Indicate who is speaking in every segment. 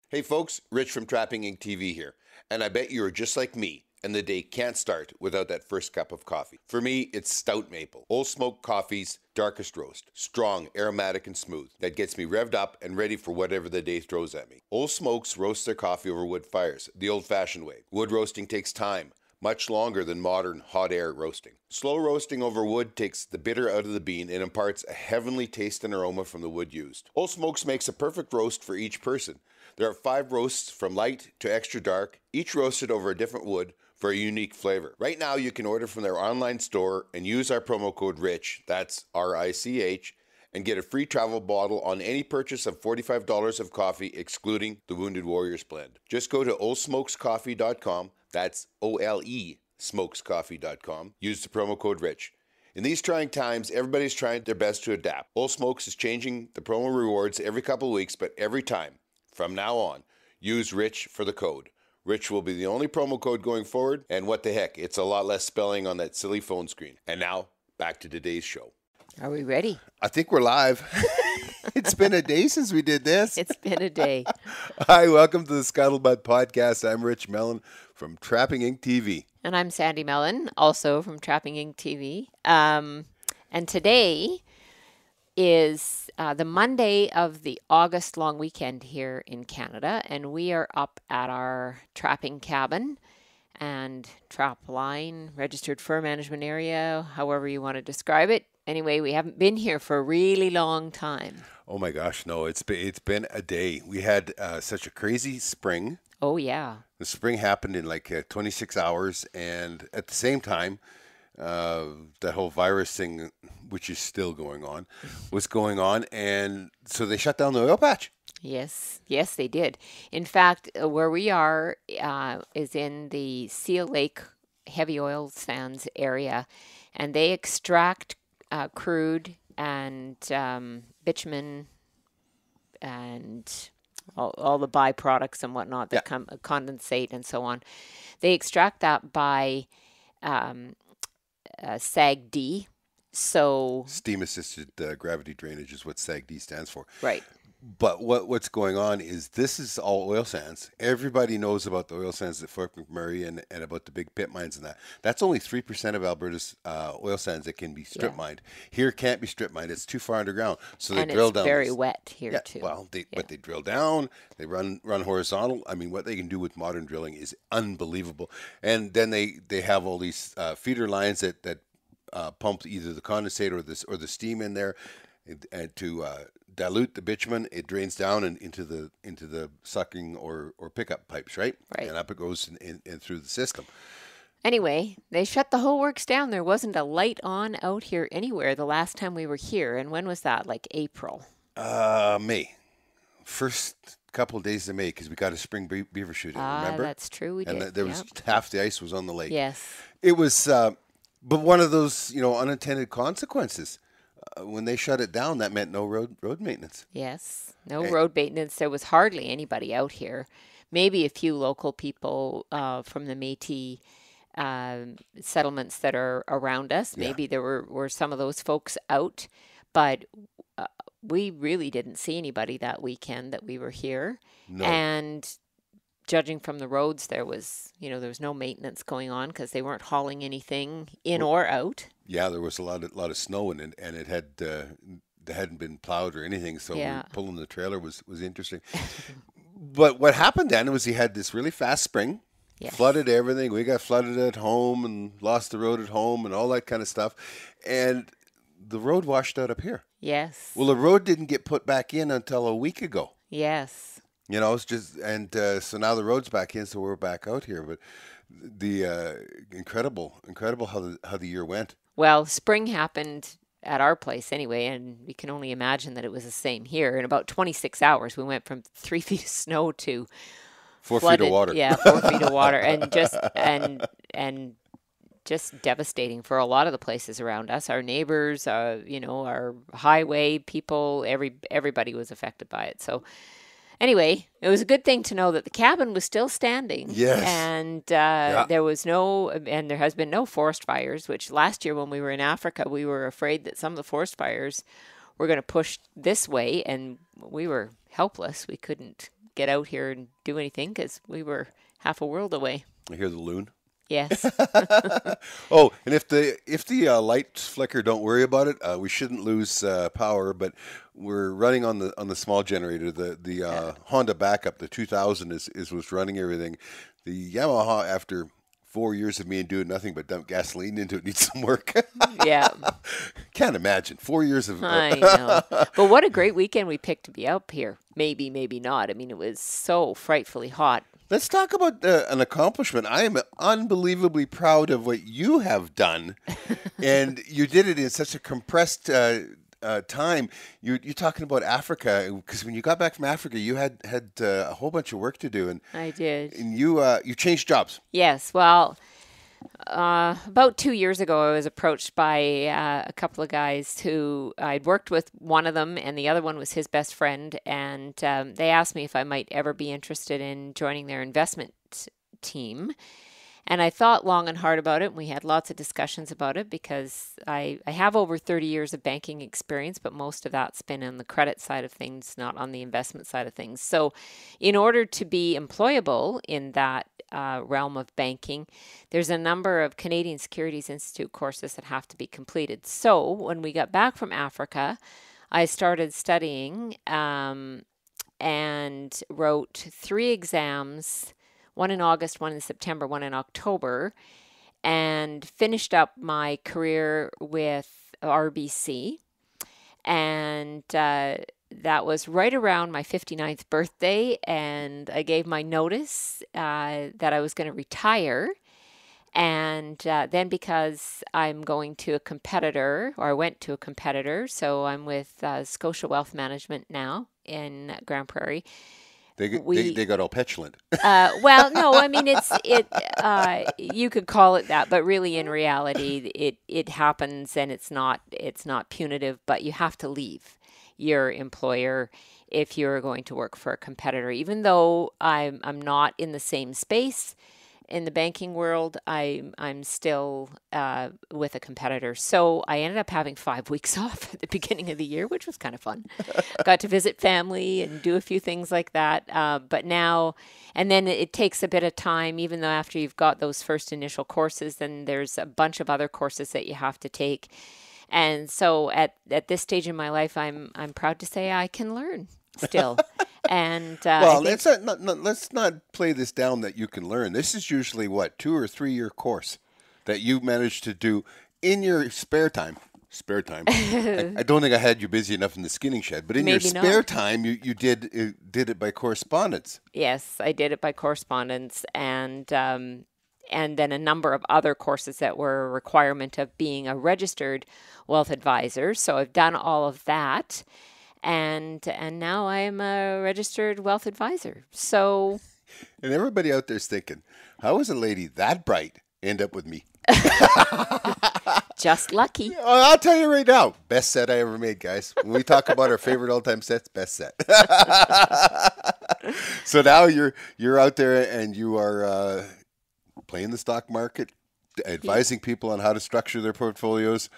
Speaker 1: Hey folks, Rich from Trapping Inc. TV here, and I bet you're just like me, and the day can't start without that first cup of coffee. For me, it's Stout Maple, Old Smoke Coffee's darkest roast, strong, aromatic, and smooth, that gets me revved up and ready for whatever the day throws at me. Old Smokes roast their coffee over wood fires, the old-fashioned way. Wood roasting takes time, much longer than modern hot air roasting. Slow roasting over wood takes the bitter out of the bean and imparts a heavenly taste and aroma from the wood used. Old Smokes makes a perfect roast for each person. There are 5 roasts from light to extra dark, each roasted over a different wood for a unique flavor. Right now you can order from their online store and use our promo code RICH, that's R-I-C-H, and get a free travel bottle on any purchase of $45 of coffee, excluding the Wounded Warriors blend. Just go to oldsmokescoffee.com, that's O-L-E, smokescoffee.com. Use the promo code RICH. In these trying times, everybody's trying their best to adapt. Old Smokes is changing the promo rewards every couple of weeks, but every time, from now on, use RICH for the code. RICH will be the only promo code going forward, and what the heck, it's a lot less spelling on that silly phone screen. And now, back to today's show.
Speaker 2: Are we ready?
Speaker 1: I think we're live. It's been a day since we did this.
Speaker 2: It's been a day.
Speaker 1: Hi, welcome to the Scuttlebutt Podcast. I'm Rich Mellon from Trapping Inc. TV.
Speaker 2: And I'm Sandi Mellon, also from Trapping Inc. TV. And today is the Monday of the August long weekend here in Canada, and we are up at our trapping cabin and trapline, registered fur management area, however you want to describe it. Anyway, we haven't been here for a really long time.
Speaker 1: Oh my gosh, no, it's been a day. We had such a crazy spring.
Speaker 2: Oh, yeah.
Speaker 1: The spring happened in like 26 hours, and at the same time, the whole virus thing, which is still going on, was going on, and so they shut down the oil patch.
Speaker 2: Yes, they did. In fact, where we are is in the Seal Lake heavy oil sands area, and they extract crude and bitumen and all the byproducts and whatnot that come, condensate and so on. They extract that by SAGD. So
Speaker 1: steam-assisted gravity drainage is what SAGD stands for.
Speaker 2: Right.
Speaker 1: But what's going on is this is all oil sands. Everybody knows about the oil sands at Fort McMurray and about the big pit mines and that. That's only 3% of Alberta's oil sands that can be strip mined. Here can't be strip mined. It's too far underground. So they drill down.
Speaker 2: And it's very wet here too.
Speaker 1: Well, but they drill down. They run horizontal. I mean, what they can do with modern drilling is unbelievable. And then they have all these feeder lines that pump either the condensate or the steam in there, and to dilute the bitumen. It drains down and into the sucking or pickup pipes, right?
Speaker 2: Right.
Speaker 1: And up it goes in through the system.
Speaker 2: Anyway, they shut the whole works down. There wasn't a light on out here anywhere the last time we were here. And when was that? Like April?
Speaker 1: May. First couple of days of May, because we got a spring beaver shooting. Remember?
Speaker 2: That's true. We did.
Speaker 1: And there was half the ice was on the lake.
Speaker 2: Yes.
Speaker 1: It was. But one of those, unintended consequences. When they shut it down, that meant no road maintenance.
Speaker 2: Yes, no road maintenance. There was hardly anybody out here. Maybe a few local people from the Métis settlements that are around us. Maybe there were some of those folks out, but we really didn't see anybody that weekend that we were here.
Speaker 1: No.
Speaker 2: And judging from the roads, there was no maintenance going on because they weren't hauling anything in or out. Yeah,
Speaker 1: there was a lot of snow and it hadn't been plowed or anything, so pulling the trailer was interesting. But what happened then was he had this really fast spring, flooded everything. We got flooded at home and lost the road at home and all that kind of stuff, and the road washed out up here.
Speaker 2: Yes.
Speaker 1: Well, the road didn't get put back in until a week ago.
Speaker 2: Yes.
Speaker 1: It's just, and so now the road's back in, so we're back out here. But the incredible how the year went.
Speaker 2: Well, spring happened at our place anyway, and we can only imagine that it was the same here. In about 26 hours, we went from 3 feet of snow to
Speaker 1: 4
Speaker 2: flooded,
Speaker 1: feet of water.
Speaker 2: Yeah, 4 feet of water, and just devastating for a lot of the places around us. Our neighbors, our highway people, everybody was affected by it. So. Anyway, it was a good thing to know that the cabin was still standing.
Speaker 1: Yes.
Speaker 2: And there has been no forest fires, which last year when we were in Africa, we were afraid that some of the forest fires were going to push this way, and we were helpless. We couldn't get out here and do anything because we were half a world away.
Speaker 1: I hear the loon.
Speaker 2: Yes.
Speaker 1: Oh, and if the lights flicker, don't worry about it. We shouldn't lose power, but we're running on the small generator. The Honda backup, the 2000 is what's running everything. The Yamaha, after 4 years of me doing nothing but dump gasoline into it, needs some work.
Speaker 2: Yeah.
Speaker 1: Can't imagine 4 years of.
Speaker 2: I know. But what a great weekend we picked to be up here. Maybe, maybe not. I mean, it was so frightfully hot.
Speaker 1: Let's talk about an accomplishment. I am unbelievably proud of what you have done, and you did it in such a compressed time. You're talking about Africa, because when you got back from Africa, you had a whole bunch of work to do, and
Speaker 2: I did.
Speaker 1: And you changed jobs.
Speaker 2: Yes. Well, about 2 years ago, I was approached by a couple of guys who I'd worked with, one of them, and the other one was his best friend. And they asked me if I might ever be interested in joining their investment team. And I thought long and hard about it. And we had lots of discussions about it because I have over 30 years of banking experience, but most of that's been on the credit side of things, not on the investment side of things. So in order to be employable in that realm of banking, there's a number of Canadian Securities Institute courses that have to be completed. So when we got back from Africa, I started studying and wrote 3 exams, one in August, one in September, one in October, and finished up my career with RBC. And that was right around my 59th birthday, and I gave my notice that I was going to retire. And then because I'm going to a competitor, or I went to a competitor, so I'm with Scotia Wealth Management now in Grand Prairie.
Speaker 1: They got all petulant.
Speaker 2: Well, no, I mean you could call it that, but really in reality it happens, and it's not punitive, but you have to leave your employer if you're going to work for a competitor. Even though I'm not in the same space in the banking world, I'm still with a competitor. So I ended up having 5 weeks off at the beginning of the year, which was kind of fun. Got to visit family and do a few things like that. But now, and then it takes a bit of time, even though after you've got those first initial courses, then there's a bunch of other courses that you have to take. And so at this stage in my life, I'm proud to say I can learn still. And
Speaker 1: well, let's not play this down that you can learn. This is usually what, 2 or 3 year course that you managed to do in your spare time. I don't think I had you busy enough in the skinning shed, but in your spare time, you did it by correspondence.
Speaker 2: Yes, I did it by correspondence, and then a number of other courses that were a requirement of being a registered wealth advisor. So I've done all of that. And now I'm a registered wealth advisor. So,
Speaker 1: and everybody out there's thinking, how is a lady that bright end up with me?
Speaker 2: Just lucky.
Speaker 1: I'll tell you right now, best set I ever made, guys. When we talk about our favorite all-time sets, best set. So now you're out there and you are playing the stock market, advising people on how to structure their portfolios.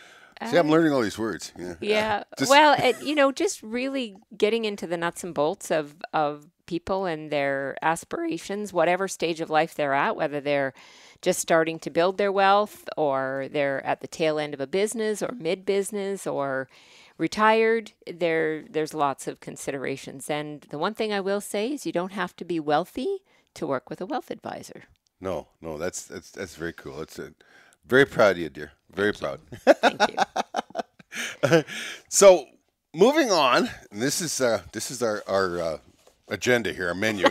Speaker 1: See, I'm learning all these words.
Speaker 2: Yeah. Just really getting into the nuts and bolts of people and their aspirations, whatever stage of life they're at, whether they're just starting to build their wealth or they're at the tail end of a business or mid-business or retired. There's lots of considerations. And the one thing I will say is you don't have to be wealthy to work with a wealth advisor.
Speaker 1: No, that's very cool. Very proud of you, dear. Very proud.
Speaker 2: Thank you.
Speaker 1: So, moving on, and this is our agenda here, our menu,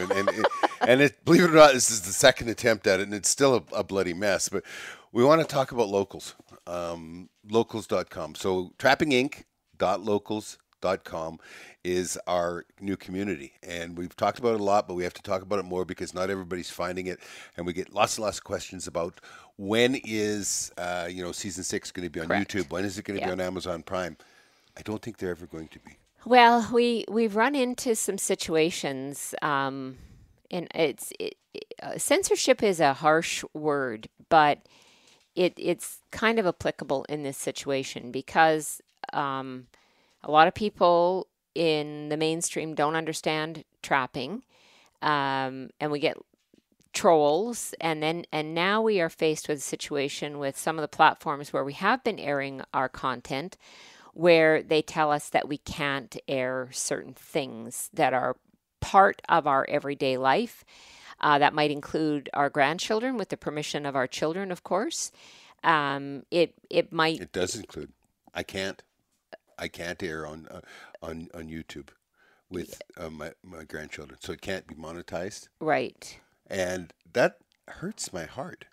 Speaker 1: and believe it or not, this is the second attempt at it, and it's still a bloody mess. But we want to talk about locals, locals.com. So, trappinginc.locals.com is our new community, and we've talked about it a lot, but we have to talk about it more because not everybody's finding it, and we get lots and lots of questions about when is season 6 going to be on
Speaker 2: Correct.
Speaker 1: YouTube? When is it going to be on Amazon Prime? I don't think they're ever going to be.
Speaker 2: Well, we've run into some situations, and censorship is a harsh word, but it's kind of applicable in this situation because a lot of people in the mainstream don't understand trapping. and we get trolls, and now we are faced with a situation with some of the platforms where we have been airing our content, where they tell us that we can't air certain things that are part of our everyday life. That might include our grandchildren, with the permission of our children, of course. It might.
Speaker 1: It does include. I can't. I can't air on YouTube with my grandchildren, so it can't be monetized,
Speaker 2: Right.
Speaker 1: and that hurts my heart.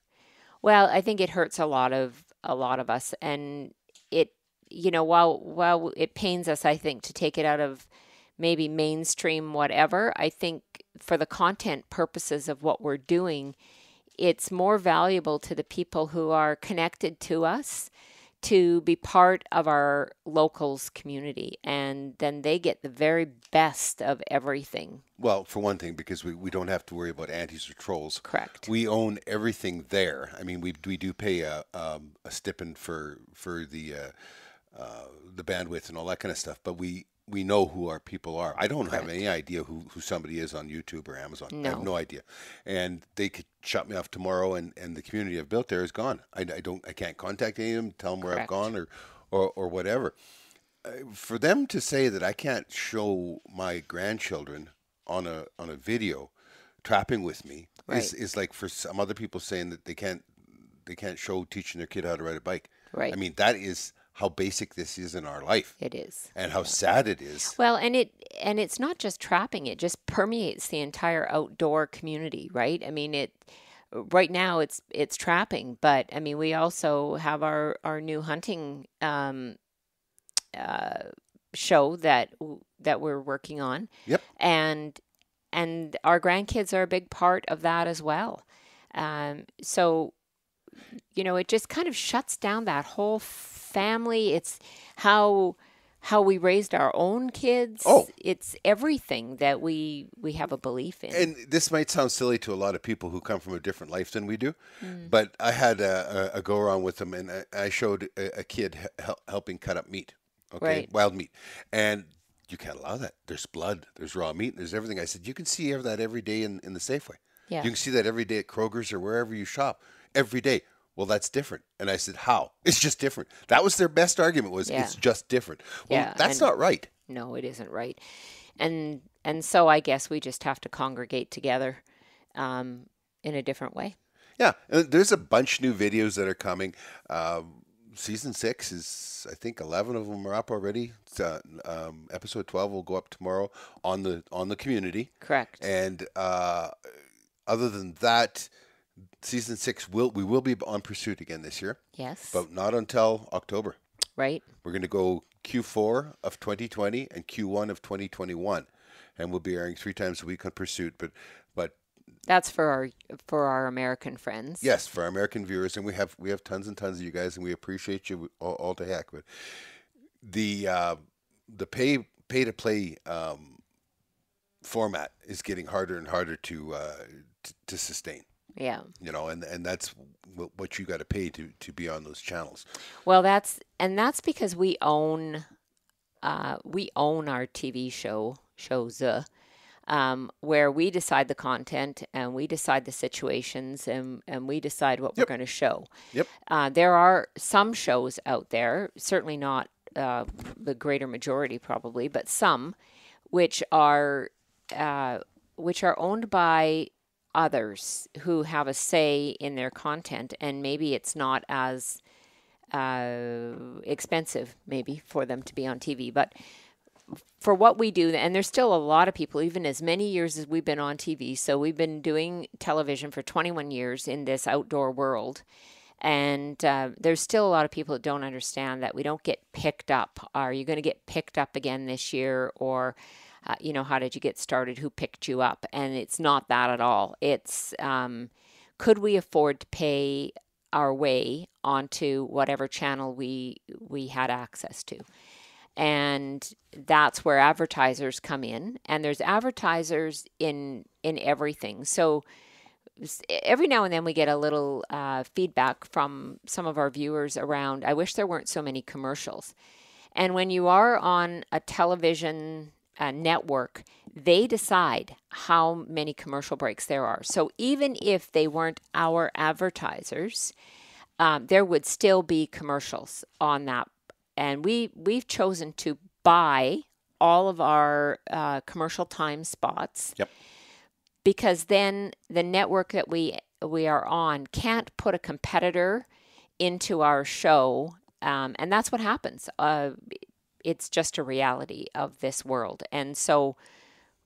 Speaker 2: Well, I think it hurts a lot of us, and it, while it pains us, I think, to take it out of maybe mainstream whatever. I think for the content purposes of what we're doing, it's more valuable to the people who are connected to us to be part of our locals community, and then they get the very best of everything.
Speaker 1: Well, for one thing, because we don't have to worry about antis or trolls.
Speaker 2: Correct.
Speaker 1: We own everything there. I mean, we do pay a stipend for the bandwidth and all that kind of stuff, but we know who our people are. I don't have
Speaker 2: Correct.
Speaker 1: any idea who somebody is on YouTube or Amazon. I have
Speaker 2: No.
Speaker 1: no idea. And they could shut me off tomorrow, and the community I've built there is gone. I can't contact any of them, tell them where I've
Speaker 2: Correct.
Speaker 1: gone or whatever. For them to say that I can't show my grandchildren on a video trapping with me
Speaker 2: Right.
Speaker 1: is like for some other people saying that they can't show teaching their kid how to ride a bike.
Speaker 2: Right.
Speaker 1: I mean, that is how basic this is in our life,
Speaker 2: It is.
Speaker 1: and how sad it is.
Speaker 2: Well, and it's not just trapping, it just permeates the entire outdoor community, right? I mean, it right now it's trapping, but I mean, we also have our new hunting show that we're working on,
Speaker 1: Yep.
Speaker 2: and our grandkids are a big part of that as well. So it just kind of shuts down that whole family. It's how we raised our own kids.
Speaker 1: Oh.
Speaker 2: It's everything that we have a belief in.
Speaker 1: And this might sound silly to a lot of people who come from a different life than we do, but I had a go around with them, and I showed a kid helping cut up meat, okay,
Speaker 2: Right.
Speaker 1: wild meat, and you can't allow that. There's blood, there's raw meat, there's everything. I said, you can see that every day in the Safeway.
Speaker 2: Yeah.
Speaker 1: You can see that every day at Kroger's or wherever you shop, every day. Well, that's different. And I said, how? It's just different. That was their best argument, was
Speaker 2: Yeah.
Speaker 1: it's just different. Well,
Speaker 2: Yeah,
Speaker 1: that's
Speaker 2: and-
Speaker 1: not right.
Speaker 2: No, it isn't right. And so I guess we just have to congregate together in a different way.
Speaker 1: Yeah, and there's a bunch new videos that are coming. Season 6 is, I think, 11 of them are up already. Episode 12 will go up tomorrow on the community.
Speaker 2: Correct.
Speaker 1: And other than that, season 6 we will be on pursuit again this year,
Speaker 2: Yes.
Speaker 1: but not until October.
Speaker 2: Right.
Speaker 1: We're going to go Q4 of 2020 and Q1 of 2021, and we'll be airing 3 times a week on pursuit. But
Speaker 2: That's for our American friends.
Speaker 1: yes, for our American viewers, and we have tons and tons of you guys, and we appreciate you all to heck. But the pay to play format is getting harder and harder to sustain.
Speaker 2: Yeah.
Speaker 1: And that's what you got to pay to be on those channels.
Speaker 2: Well, that's because we own our TV shows, where we decide the content, and we decide the situations, and we decide what we're
Speaker 1: Yep.
Speaker 2: going to show.
Speaker 1: Yep.
Speaker 2: There are some shows out there, certainly not the greater majority probably, but some which are owned by others who have a say in their content, and maybe it's not as expensive maybe for them to be on TV, but for what we do, and there's still a lot of people, even as many years as we've been on TV, so we've been doing television for 21 years in this outdoor world, and there's still a lot of people that don't understand that we don't get picked up. Are you going to get picked up again this year? Or how did you get started? Who picked you up? And it's not that at all. It's could we afford to pay our way onto whatever channel we had access to? And that's where advertisers come in. And there's advertisers in everything. So every now and then we get a little feedback from some of our viewers around, I wish there weren't so many commercials. And when you are on a television network, they decide how many commercial breaks there are. So even if they weren't our advertisers, there would still be commercials on that. And we've chosen to buy all of our commercial time spots.
Speaker 1: Yep.
Speaker 2: Because then the network that we are on can't put a competitor into our show, and that's what happens. It's just a reality of this world, and so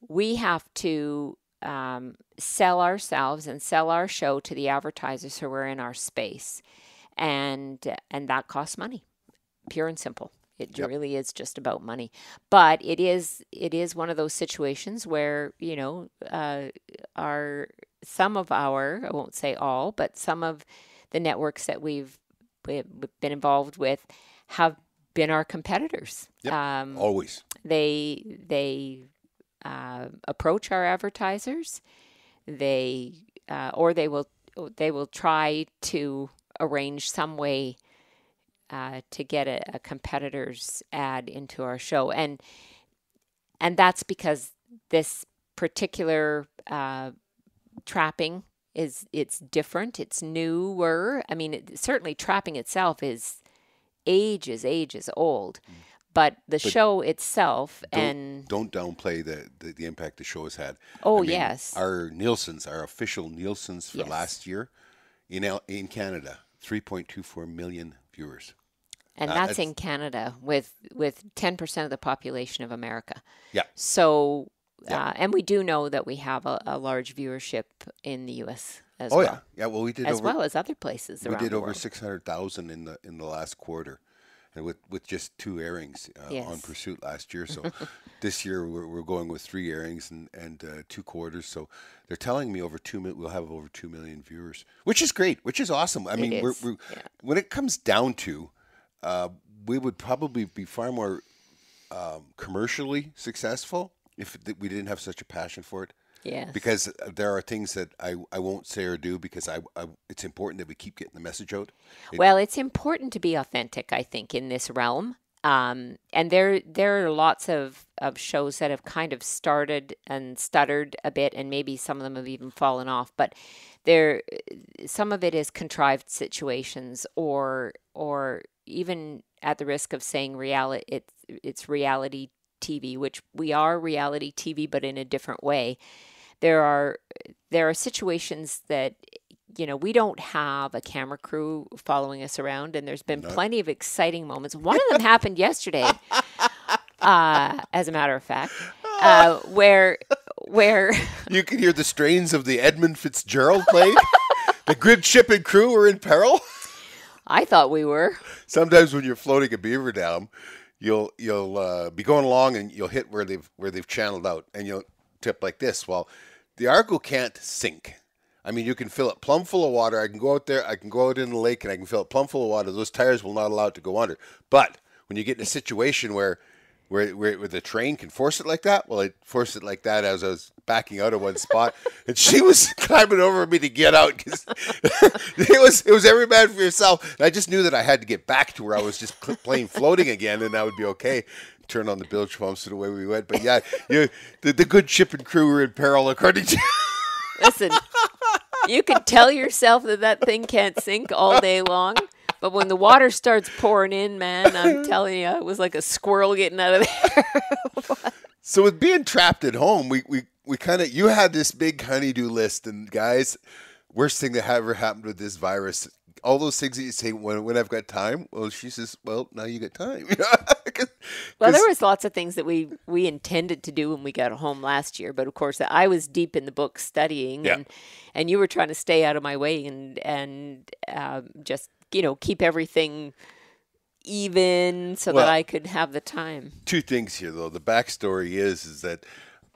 Speaker 2: we have to sell ourselves and sell our show to the advertisers who are in our space, and that costs money, pure and simple. It really is just about money. But it is one of those situations where, some of our, I won't say all, but some of the networks that we've been involved with have been our competitors.
Speaker 1: Yep. Always.
Speaker 2: They approach our advertisers. Or they will try to arrange some way to get a competitor's ad into our show, and that's because this particular trapping it's different, it's newer. I mean, certainly trapping itself is ages old, but the show itself
Speaker 1: don't downplay the impact the show has had.
Speaker 2: Oh,
Speaker 1: I mean,
Speaker 2: yes,
Speaker 1: our Nielsen's, our official Nielsen's for last year in Canada, 3.24 million viewers.
Speaker 2: And that's in Canada with 10% of the population of America.
Speaker 1: Yeah.
Speaker 2: So, and we do know that we have a large viewership in the U.S. as well.
Speaker 1: Oh, yeah. Well, we did
Speaker 2: as well as other places around the world.
Speaker 1: We did over 600,000 in the last quarter, and with just 2 airings on Pursuit last year. So this year we're going with 3 airings and 2 quarters. So they're telling me we'll have over 2 million viewers, which is great, which is awesome. I mean, when it comes down to, we would probably be far more commercially successful if we didn't have such a passion for it.
Speaker 2: Yes.
Speaker 1: Because there are things that I won't say or do because it's important that we keep getting the message out.
Speaker 2: It's important to be authentic, I think, in this realm. And there are lots of shows that have kind of started and stuttered a bit, and maybe some of them have even fallen off. But some of it is contrived situations, or even at the risk of saying it's reality TV, which we are reality TV, but in a different way. There are situations that, we don't have a camera crew following us around, and there's been plenty of exciting moments. One of them happened yesterday, as a matter of fact, where
Speaker 1: you can hear the strains of the Edmund Fitzgerald playing. The good ship and crew were in peril.
Speaker 2: I thought we were.
Speaker 1: Sometimes when you're floating a beaver dam, you'll be going along and you'll hit where they've channeled out, and you'll tip like this. Well, the Argo can't sink. I mean, you can fill it plumb full of water. I can go out there, I can go out in the lake, and I can fill it plumb full of water. Those tires will not allow it to go under. But when you get in a situation where the train can force it like that, well, I forced it like that as I was backing out of one spot, and she was climbing over me to get out because it was every man for yourself. And I just knew that I had to get back to where I was just plain floating again, and that would be okay. Turn on the bilge pumps and away we went. But yeah, the good ship and crew were in peril, according to.
Speaker 2: Listen, you can tell yourself that thing can't sink all day long. But when the water starts pouring in, man, I'm telling you, it was like a squirrel getting out of there.
Speaker 1: So with being trapped at home, we kind of, you had this big honey-do list, and guys, worst thing that ever happened with this virus, all those things that you say, when I've got time, well, she says, well, now you got time.
Speaker 2: Well, there was lots of things that we intended to do when we got home last year, but of course I was deep in the book studying, and you were trying to stay out of my way and just keep everything even so that I could have the time.
Speaker 1: 2 things here, though. The backstory is that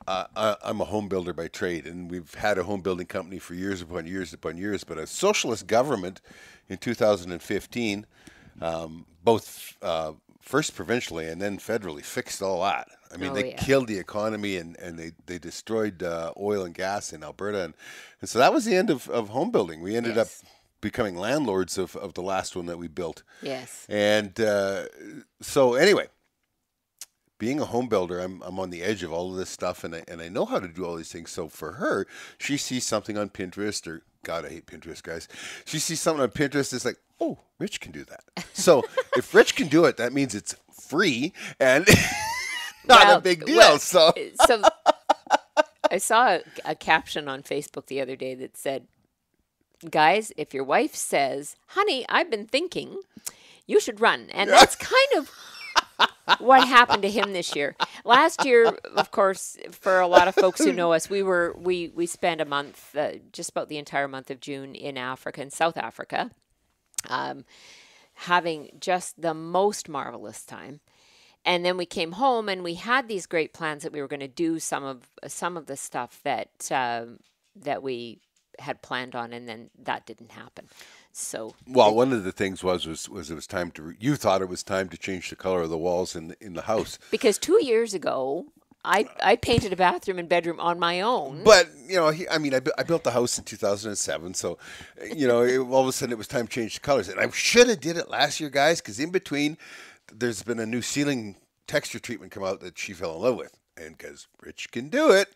Speaker 1: I'm a home builder by trade, and we've had a home building company for years upon years upon years. But a socialist government in 2015, both first provincially and then federally, fixed all that. I mean, they killed the economy and they destroyed oil and gas in Alberta. And so that was the end of home building. We ended up becoming landlords of the last one that we built.
Speaker 2: Yes.
Speaker 1: And so anyway, being a home builder, I'm on the edge of all of this stuff, and I know how to do all these things. So for her, she sees something on Pinterest, or God, I hate Pinterest, guys. She sees something on Pinterest, it's like, oh, Rich can do that. So if Rich can do it, that means it's free and not a big deal. So
Speaker 2: I saw a caption on Facebook the other day that said, guys, if your wife says, honey, I've been thinking, you should run. And that's kind of what happened to him this year. Last year, of course, for a lot of folks who know us, we spent a month, just about the entire month of June in Africa, in South Africa, having just the most marvelous time. And then we came home and we had these great plans that we were going to do some of the stuff that we had planned on, and then that didn't happen. So
Speaker 1: one of the things was it was time to. You thought it was time to change the color of the walls in the house
Speaker 2: because 2 years ago I painted a bathroom and bedroom on my own.
Speaker 1: But I built the house in 2007, so all of a sudden it was time to change the colors, and I should have did it last year, guys, because in between. There's been a new ceiling texture treatment come out that she fell in love with, and because Rich can do it,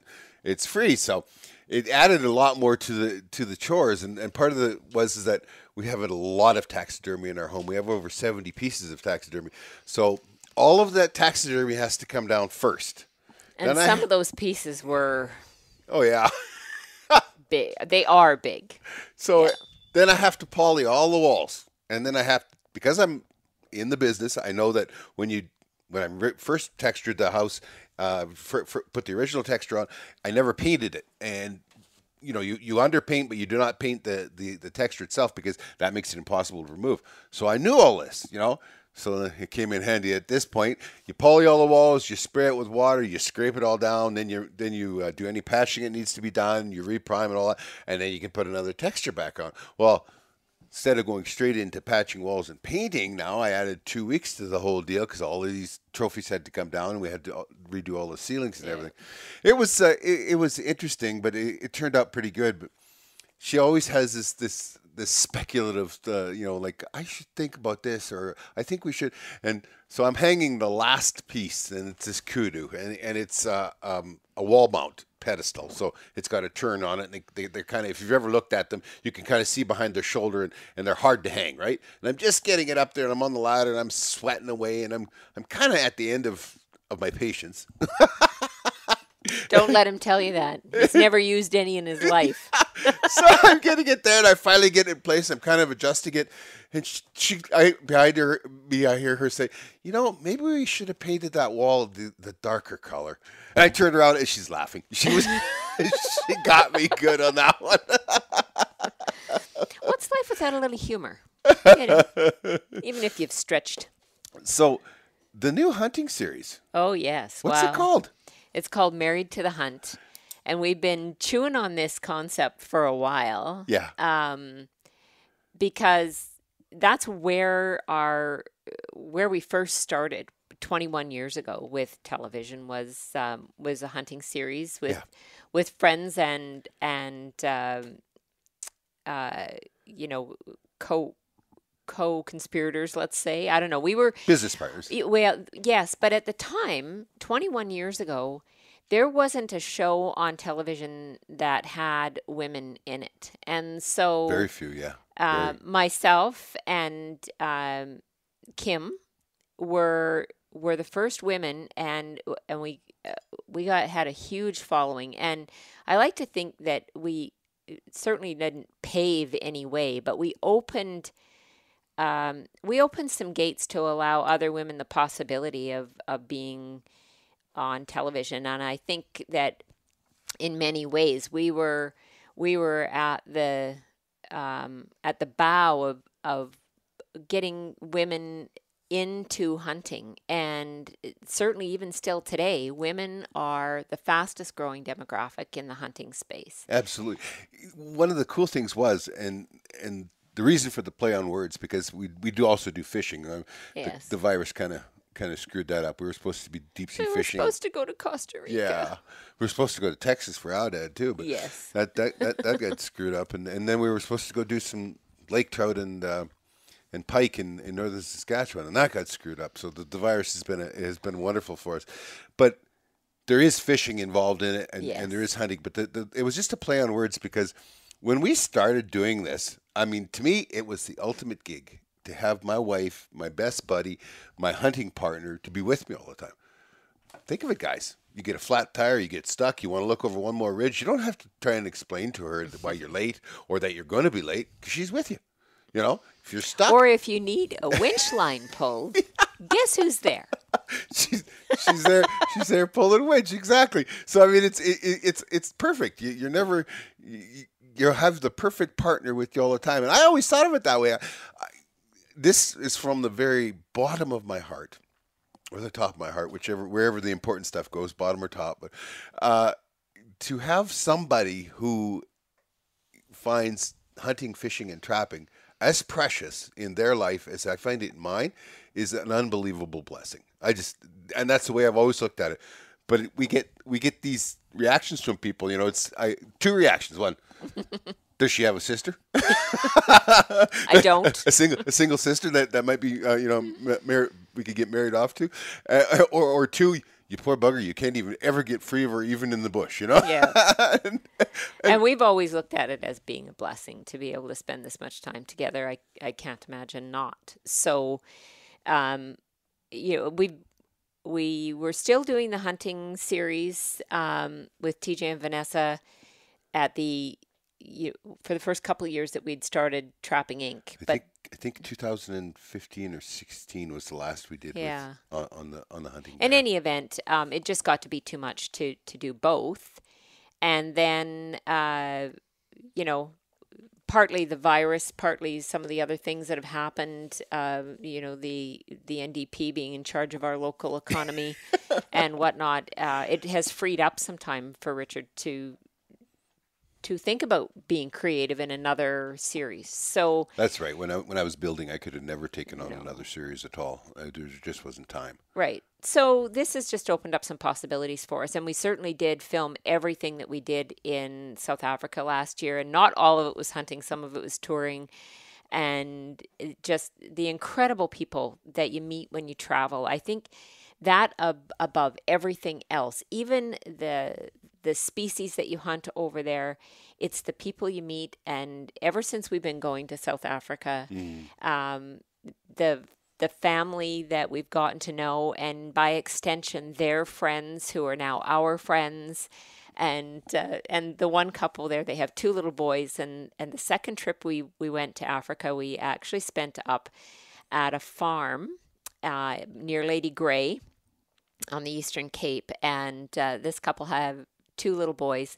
Speaker 1: it's free. So it added a lot more to the chores, and part of it is that we have a lot of taxidermy in our home. We have over 70 pieces of taxidermy, so all of that taxidermy has to come down first.
Speaker 2: And some of those pieces were big. They are big.
Speaker 1: So then I have to poly all the walls, and then I have because I'm in the business, I know that when I first textured the house, put the original texture on, I never painted it, and you underpaint, but you do not paint the texture itself because that makes it impossible to remove. So I knew all this, so it came in handy at this point. You poly all the walls, you spray it with water, you scrape it all down, then you do any patching that needs to be done, you reprime and all that, and then you can put another texture back on. Well, instead of going straight into patching walls and painting, now I added 2 weeks to the whole deal because all of these trophies had to come down and we had to redo all the ceilings and everything. It was interesting, but it turned out pretty good. But she always has this speculative, like I should think about this, or I think we should. And so I'm hanging the last piece, and it's this kudu, and it's a wall mount pedestal, so it's got a turn on it, and they're kind of, if you've ever looked at them, you can kind of see behind their shoulder, and they're hard to hang, right? And I'm just getting it up there, and I'm on the ladder, and I'm sweating away, and I'm kind of at the end of my patience.
Speaker 2: Don't let him tell you that. He's never used any in his life.
Speaker 1: So I'm getting it there, and I finally get it in place. I'm kind of adjusting it, and behind me, I hear her say, maybe we should have painted that wall the darker color. And I turned around, and she's laughing. She got me good on that one.
Speaker 2: What's life without a little humor? Even if you've stretched.
Speaker 1: So, the new hunting series.
Speaker 2: Oh, yes.
Speaker 1: What's it called?
Speaker 2: It's called Married to the Hunt. And we've been chewing on this concept for a while.
Speaker 1: Yeah.
Speaker 2: Because that's where we first started 21 years ago with television was a hunting series with friends and co-conspirators, let's say. I don't know. We were
Speaker 1: business partners.
Speaker 2: Well, yes, but at the time, 21 years ago, there wasn't a show on television that had women in it. And so
Speaker 1: very few, yeah.
Speaker 2: Myself and Kim were the first women, and we had a huge following. And I like to think that we certainly didn't pave any way, but we opened some gates to allow other women the possibility of being on television. And I think that in many ways we were at the bow of getting women into hunting. And certainly even still today, women are the fastest growing demographic in the hunting space.
Speaker 1: Absolutely. One of the cool things was, and the reason for the play on words, because we do also do fishing.
Speaker 2: Yes.
Speaker 1: The virus kind of screwed that up. We were supposed to be deep sea fishing.
Speaker 2: We were supposed to go to Costa Rica.
Speaker 1: Yeah, we were supposed to go to Texas for our dad too, but
Speaker 2: yes,
Speaker 1: that got screwed up. And then we were supposed to go do some lake trout and and pike in northern Saskatchewan, and that got screwed up. So the virus has been wonderful for us, but there is fishing involved in it, and there is
Speaker 2: Yes.
Speaker 1: hunting. But it was just a play on words because when we started doing this, I mean, to me, it was the ultimate gig to have my wife, my best buddy, my hunting partner to be with me all the time. Think of it, guys. You get a flat tire, you get stuck, you want to look over one more ridge. You don't have to try and explain to her why you're late or that you're going to be late because she's with you. You know, if you're stuck,
Speaker 2: Or if you need a winch line pulled, guess who's there?
Speaker 1: she's she's there. She's there pulling winch. Exactly. So I mean, it's perfect. You're never you have the perfect partner with you all the time. And I always thought of it that way. This is from the very bottom of my heart, or the top of my heart, wherever the important stuff goes, bottom or top. But to have somebody who finds hunting, fishing, and trapping as precious in their life as I find it in mine is an unbelievable blessing. And that's the way I've always looked at it. But we get these reactions from people. You know, two reactions. One, does she have a sister?
Speaker 2: I don't.
Speaker 1: A single sister that might be we could get married off to, or two, you poor bugger, you can't even ever get free of her even in the bush, you know.
Speaker 2: Yeah. And we've always looked at it as being a blessing to be able to spend this much time together. I can't imagine not. So, we were still doing the hunting series with TJ and Vanessa at for the first couple of years that we'd started Trapping Inc.
Speaker 1: I think 2015 or 16 was the last we did on the hunting.
Speaker 2: In any event, it just got to be too much to do both. And then, partly the virus, partly some of the other things that have happened, the NDP being in charge of our local economy and whatnot, it has freed up some time for Richard to think about being creative in another series. So
Speaker 1: that's right. When I was building, I could have never taken on another series at all. There just wasn't time.
Speaker 2: Right. So this has just opened up some possibilities for us, and we certainly did film everything that we did in South Africa last year, and not all of it was hunting. Some of it was touring, and just the incredible people that you meet when you travel. I think that above everything else, even the species that you hunt over there, it's the people you meet. And ever since we've been going to South Africa, the family that we've gotten to know, and by extension, their friends who are now our friends, and the one couple there, they have two little boys. And the second trip we went to Africa, we actually spent up at a farm near Lady Grey on the Eastern Cape, and this couple have two little boys,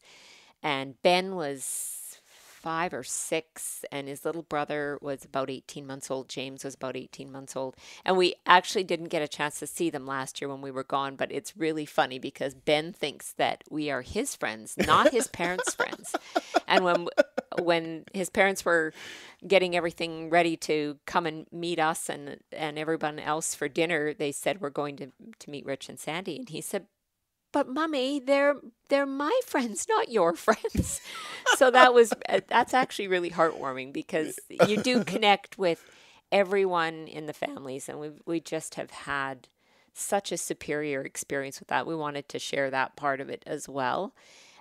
Speaker 2: and Ben was 5 or 6, and his little brother was about 18 months old. James was about 18 months old, and we actually didn't get a chance to see them last year when we were gone. But it's really funny because Ben thinks that we are his friends, not his parents' friends. And when his parents were getting everything ready to come and meet us and everyone else for dinner, they said, we're going to meet Rich and Sandy. And he said, but Mummy, they're my friends, not your friends. So that's actually really heartwarming because you do connect with everyone in the families, and we just have had such a superior experience with that. We wanted to share that part of it as well.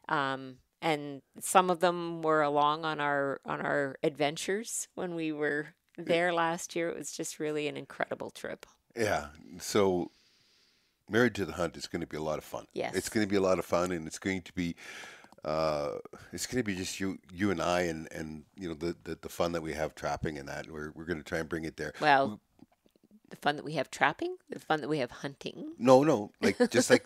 Speaker 2: And some of them were along on our adventures when we were there last year. It was just really an incredible trip.
Speaker 1: Yeah. So Married to the Hunt is going to be a lot of fun.
Speaker 2: Yes.
Speaker 1: It's going to be a lot of fun, and it's going to be just you and I, and the fun that we have trapping and that. We're going to try and bring it there.
Speaker 2: Well, the fun that we have trapping, the fun that we have hunting.
Speaker 1: No, just like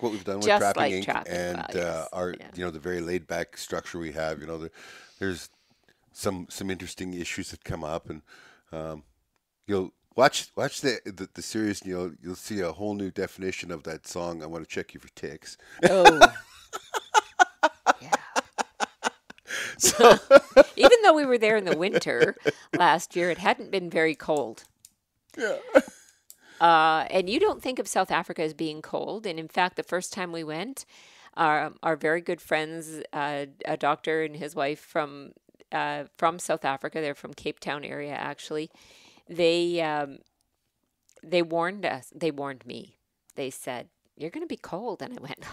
Speaker 1: what we've done with
Speaker 2: Just
Speaker 1: Trapping
Speaker 2: like
Speaker 1: Inc.
Speaker 2: trapping,
Speaker 1: and
Speaker 2: well, yes.
Speaker 1: the very laid back structure we have. There's some interesting issues that come up, and you'll watch the series, and you'll see a whole new definition of that song. I want to check you for ticks.
Speaker 2: Oh, yeah.
Speaker 1: So
Speaker 2: Even though we were there in the winter last year, it hadn't been very cold.
Speaker 1: yeah.
Speaker 2: And you don't think of South Africa as being cold. And in fact, the first time we went, our very good friends, a doctor and his wife from South Africa, they're from Cape Town area actually, they they warned us. They warned me. They said, "You're going to be cold," and I went,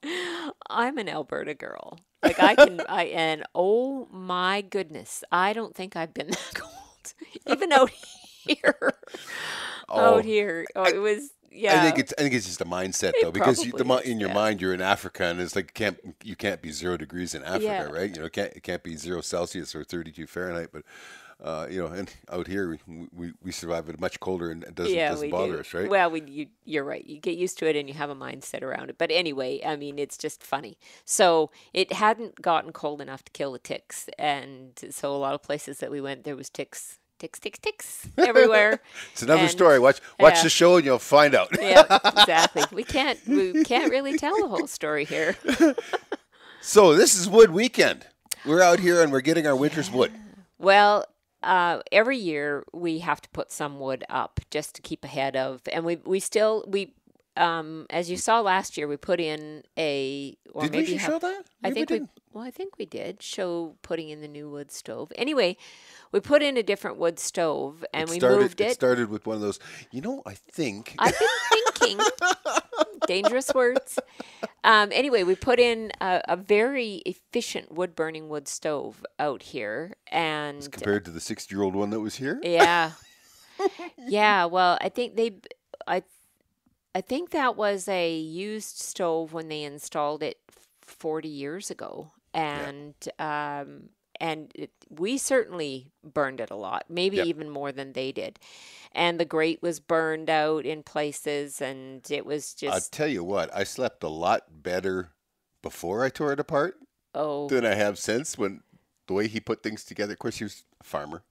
Speaker 2: "Oh, I'm an Alberta girl. Like I can, I and oh my goodness, I don't think I've been that cold, even out here. Out
Speaker 1: Oh,
Speaker 2: here, oh,
Speaker 1: I,
Speaker 2: it was
Speaker 1: I
Speaker 2: yeah.
Speaker 1: think it's just a mindset though,
Speaker 2: It
Speaker 1: because
Speaker 2: probably
Speaker 1: in
Speaker 2: is.
Speaker 1: your
Speaker 2: Yeah,
Speaker 1: mind you're in Africa, and it's like you can't be 0 degrees in Africa,
Speaker 2: yeah.
Speaker 1: right? It can't be 0 Celsius or 32 Fahrenheit, but and out here we survive it much colder, and it
Speaker 2: Yeah,
Speaker 1: doesn't
Speaker 2: we
Speaker 1: bother
Speaker 2: do.
Speaker 1: us, right?
Speaker 2: Well, you're right. You get used to it and you have a mindset around it. But anyway, I mean, it's just funny. So it hadn't gotten cold enough to kill the ticks. And so a lot of places that we went, there was ticks everywhere.
Speaker 1: It's another
Speaker 2: And
Speaker 1: story. Watch
Speaker 2: yeah,
Speaker 1: the show and you'll find out.
Speaker 2: yeah, exactly. We can't really tell the whole story here.
Speaker 1: So this is Wood Weekend. We're out here and we're getting our winter's wood.
Speaker 2: Well, every year we have to put some wood up just to keep ahead of, and as you saw last year, we put in or
Speaker 1: Did
Speaker 2: maybe
Speaker 1: we show that?
Speaker 2: I
Speaker 1: Maybe we
Speaker 2: think
Speaker 1: didn't.
Speaker 2: I think we did show putting in the new wood stove. Anyway, we put in a different wood stove and we moved
Speaker 1: It
Speaker 2: it.
Speaker 1: started with one of those. I think.
Speaker 2: I've been thinking dangerous words. Anyway, we put in a very efficient wood stove out here,
Speaker 1: As
Speaker 2: and
Speaker 1: compared to the 60-year-old one that was here.
Speaker 2: yeah. Yeah, well, I I think that was a used stove when they installed it 40 years ago.
Speaker 1: Yeah.
Speaker 2: We certainly burned it a lot, maybe
Speaker 1: Yep.
Speaker 2: even more than they did. And the grate was burned out in places and it was
Speaker 1: I'll
Speaker 2: just
Speaker 1: tell you what, I slept a lot better before I tore it apart
Speaker 2: oh,
Speaker 1: than I have since. When the way he put things together, of course, he was a farmer,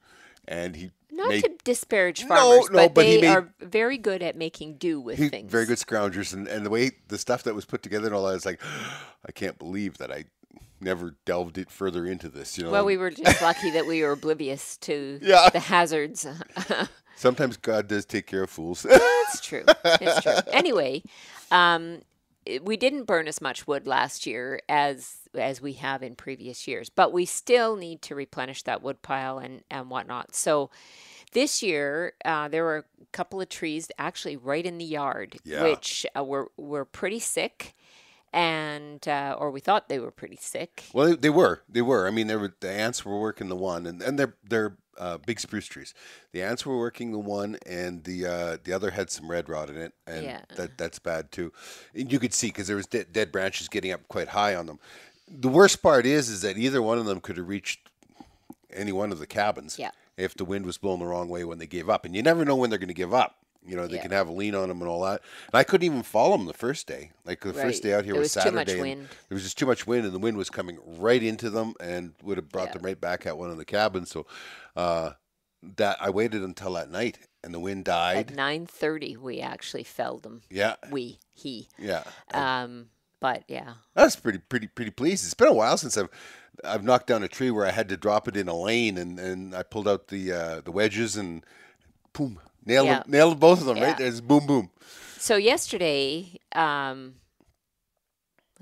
Speaker 1: and he
Speaker 2: not
Speaker 1: made
Speaker 2: to disparage farmers, but
Speaker 1: but he
Speaker 2: they
Speaker 1: made
Speaker 2: are very good at making do with things.
Speaker 1: very good scroungers, and the way the stuff that was put together and all that, it's like I can't believe that I never delved it further into this.
Speaker 2: Well, we were just lucky that we were oblivious to
Speaker 1: Yeah.
Speaker 2: the hazards.
Speaker 1: Sometimes God does take care of fools.
Speaker 2: It's true. It's true. Anyway, we didn't burn as much wood last year as we have in previous years, but we still need to replenish that wood pile and whatnot. So this year, there were a couple of trees actually right in the yard,
Speaker 1: Yeah.
Speaker 2: which were pretty sick, and or we thought they were pretty sick.
Speaker 1: Well, they were. They were. I mean, the ants were working the one, and they're big spruce trees. The ants were working the one, and the other had some red rot in it, and
Speaker 2: Yeah.
Speaker 1: that's bad too. And you could see because there was dead branches getting up quite high on them. The worst part is that either one of them could have reached any one of the cabins
Speaker 2: Yeah.
Speaker 1: if the wind was blowing the wrong way when they gave up, and you never know when they're going to give up. They
Speaker 2: Yeah.
Speaker 1: can have a lean on them and all that. And I couldn't even follow them the first day. Like the first
Speaker 2: Right.
Speaker 1: day out here
Speaker 2: There
Speaker 1: was
Speaker 2: was too much
Speaker 1: Saturday. And
Speaker 2: wind.
Speaker 1: there was just too much wind, and the wind was coming right into them and would have brought
Speaker 2: Yeah.
Speaker 1: them right back at one of the cabins. So that I waited until that night, and the wind died.
Speaker 2: At 9:30, we actually felled them.
Speaker 1: Yeah,
Speaker 2: He.
Speaker 1: yeah.
Speaker 2: But yeah.
Speaker 1: I was pretty pleased. It's been a while since I've knocked down a tree where I had to drop it in a lane, and I pulled out the wedges and boom,
Speaker 2: Yeah.
Speaker 1: nailed both of them
Speaker 2: Yeah.
Speaker 1: right. There's boom boom.
Speaker 2: So yesterday, was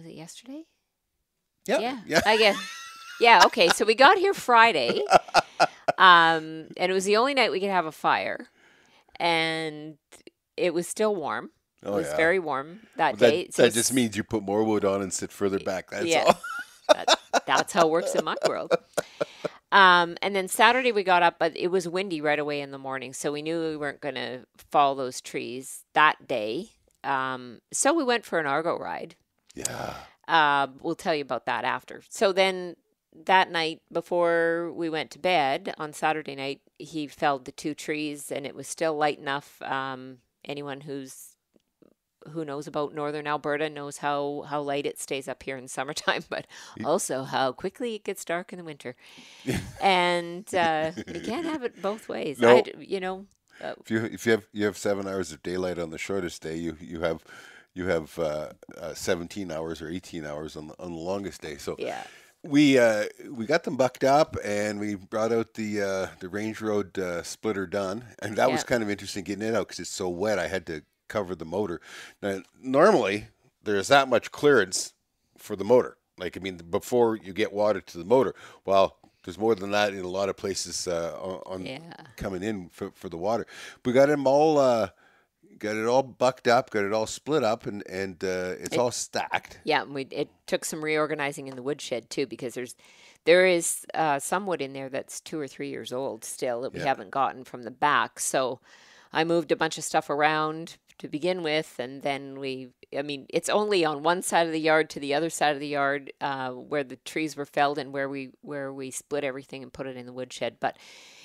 Speaker 2: it yesterday?
Speaker 1: Yeah, yeah.
Speaker 2: I guess. Yeah, okay. So we got here Friday, and it was the only night we could have a fire, and it was still warm. It
Speaker 1: Oh
Speaker 2: was
Speaker 1: yeah.
Speaker 2: very warm that
Speaker 1: That,
Speaker 2: day.
Speaker 1: that just means you put more wood on and sit further back. That's
Speaker 2: Yeah.
Speaker 1: all.
Speaker 2: That's how it works in my world. And then Saturday we got up, but it was windy right away in the morning, so we knew we weren't going to fall those trees that day. So we went for an Argo ride.
Speaker 1: Yeah.
Speaker 2: We'll tell you about that after. So then that night before we went to bed on Saturday night, he felled the 2 trees, and it was still light enough. Anyone who knows about northern Alberta knows how light it stays up here in the summertime, but also how quickly it gets dark in the winter. And you can't have it both ways.
Speaker 1: No. If you have 7 hours of daylight on the shortest day, you have 17 hours or 18 hours on the longest day. So
Speaker 2: yeah.
Speaker 1: we got them bucked up, and we brought out the Range Road splitter done, and that was
Speaker 2: Yeah.
Speaker 1: kind of interesting getting it out because it's so wet. I had to cover the motor. Now, normally there's that much clearance for the motor. Like, I mean, before you get water to the motor, well, There's more than that in a lot of places on
Speaker 2: Yeah.
Speaker 1: coming in for the water. We got them all, got it all bucked up, got it all split up, and it's all stacked.
Speaker 2: Yeah, and it took some reorganizing in the woodshed too, because there is some wood in there that's 2 or 3 years old still that we haven't gotten from the back. So I moved a bunch of stuff around to begin with, and then it's only on one side of the yard to the other side of the yard where the trees were felled and where we split everything and put it in the woodshed. But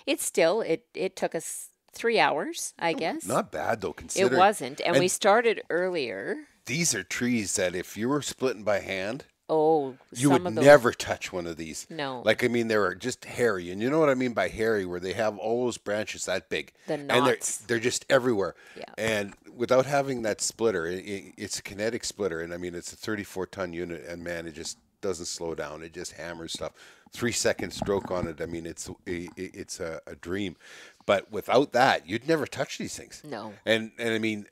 Speaker 2: it's still it took us 3 hours, I guess.
Speaker 1: Not bad though, considering
Speaker 2: It wasn't, and we started earlier.
Speaker 1: these are trees that if you were splitting by hand, you
Speaker 2: some
Speaker 1: would
Speaker 2: of those,
Speaker 1: never touch one of these.
Speaker 2: No.
Speaker 1: Like, I mean, they were just hairy. And you know what I mean by hairy, where they have all those branches that big.
Speaker 2: The
Speaker 1: And
Speaker 2: knots.
Speaker 1: they're just everywhere.
Speaker 2: Yeah.
Speaker 1: And without having that splitter, it's a kinetic splitter. And I mean, it's a 34-ton unit. And man, it just doesn't slow down. It just hammers stuff. 3-second stroke on it. I mean, it's a dream. But without that, you'd never touch these things.
Speaker 2: No.
Speaker 1: And I mean,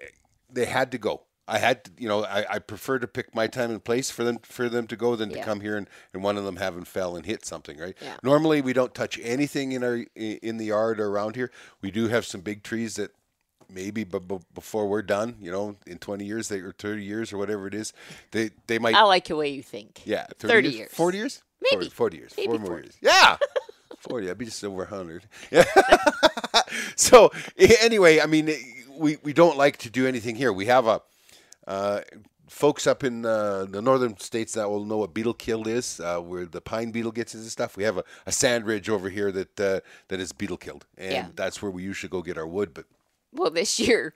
Speaker 1: they had to go. I had to, I prefer to pick my time and place for them to go than to come here and one of them having fell and hit something, right?
Speaker 2: Yeah.
Speaker 1: Normally we don't touch anything in the yard or around here. We do have some big trees that maybe before we're done, in 20 years or 30 years or whatever it is, they might.
Speaker 2: I like the way you think.
Speaker 1: Yeah,
Speaker 2: 30 years.
Speaker 1: 40 years?
Speaker 2: Maybe.
Speaker 1: 40 years.
Speaker 2: Maybe
Speaker 1: 4 more
Speaker 2: 40.
Speaker 1: years. Yeah. 40. I'd be just over 100. Yeah. So anyway, I mean, we don't like to do anything here. We have folks up in the northern states that will know what beetle kill is, where the pine beetle gets into stuff. We have a sand ridge over here that is beetle killed, and that's where we usually go get our wood. But
Speaker 2: this year,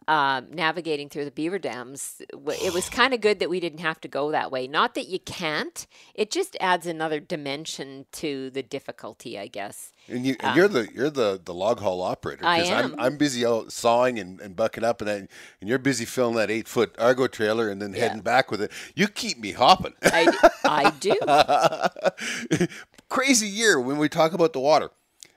Speaker 2: navigating through the beaver dams, it was kind of good that we didn't have to go that way. Not that you can't; it just adds another dimension to the difficulty, I guess.
Speaker 1: And you're the log haul operator.
Speaker 2: I am.
Speaker 1: I'm busy out sawing and bucking up, and you're busy filling that 8-foot Argo trailer and then heading back with it. You keep me hopping.
Speaker 2: I do.
Speaker 1: Crazy year when we talk about the water.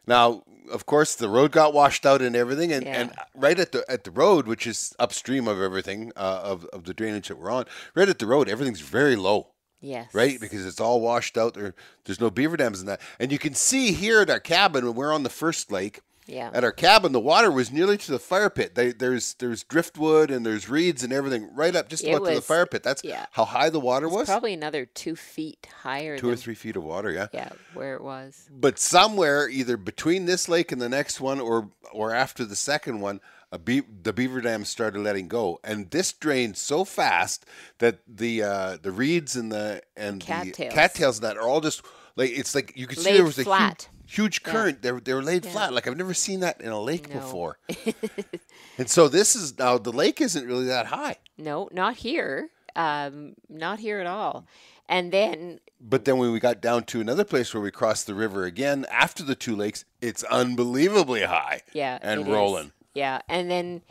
Speaker 1: Now, of course, the road got washed out and everything, and right at the road, which is upstream of everything of the drainage that we're on, right at the road, everything's very low.
Speaker 2: Yes.
Speaker 1: Right? Because it's all washed out. There's no beaver dams in that. And you can see here at our cabin, when we're on the first lake, at our cabin, the water was nearly to the fire pit. There's driftwood and there's reeds and everything right up just about to the fire pit. That's how high the water was?
Speaker 2: Probably another 2 feet higher.
Speaker 1: 2 or 3 feet of water, yeah.
Speaker 2: Yeah, where it was.
Speaker 1: But somewhere, either between this lake and the next one or after the second one, the beaver dam started letting go, and this drained so fast that the reeds and the cattails and that are all just like, it's like you could see there was a huge current. They were laid flat. Like, I've never seen that in a lake before. And so this is now, the lake isn't really that high.
Speaker 2: No, not here. Not here at all. And then.
Speaker 1: But then when we got down to another place where we crossed the river again after the 2 lakes, it's unbelievably high.
Speaker 2: Yeah,
Speaker 1: and rolling.
Speaker 2: Yeah, and then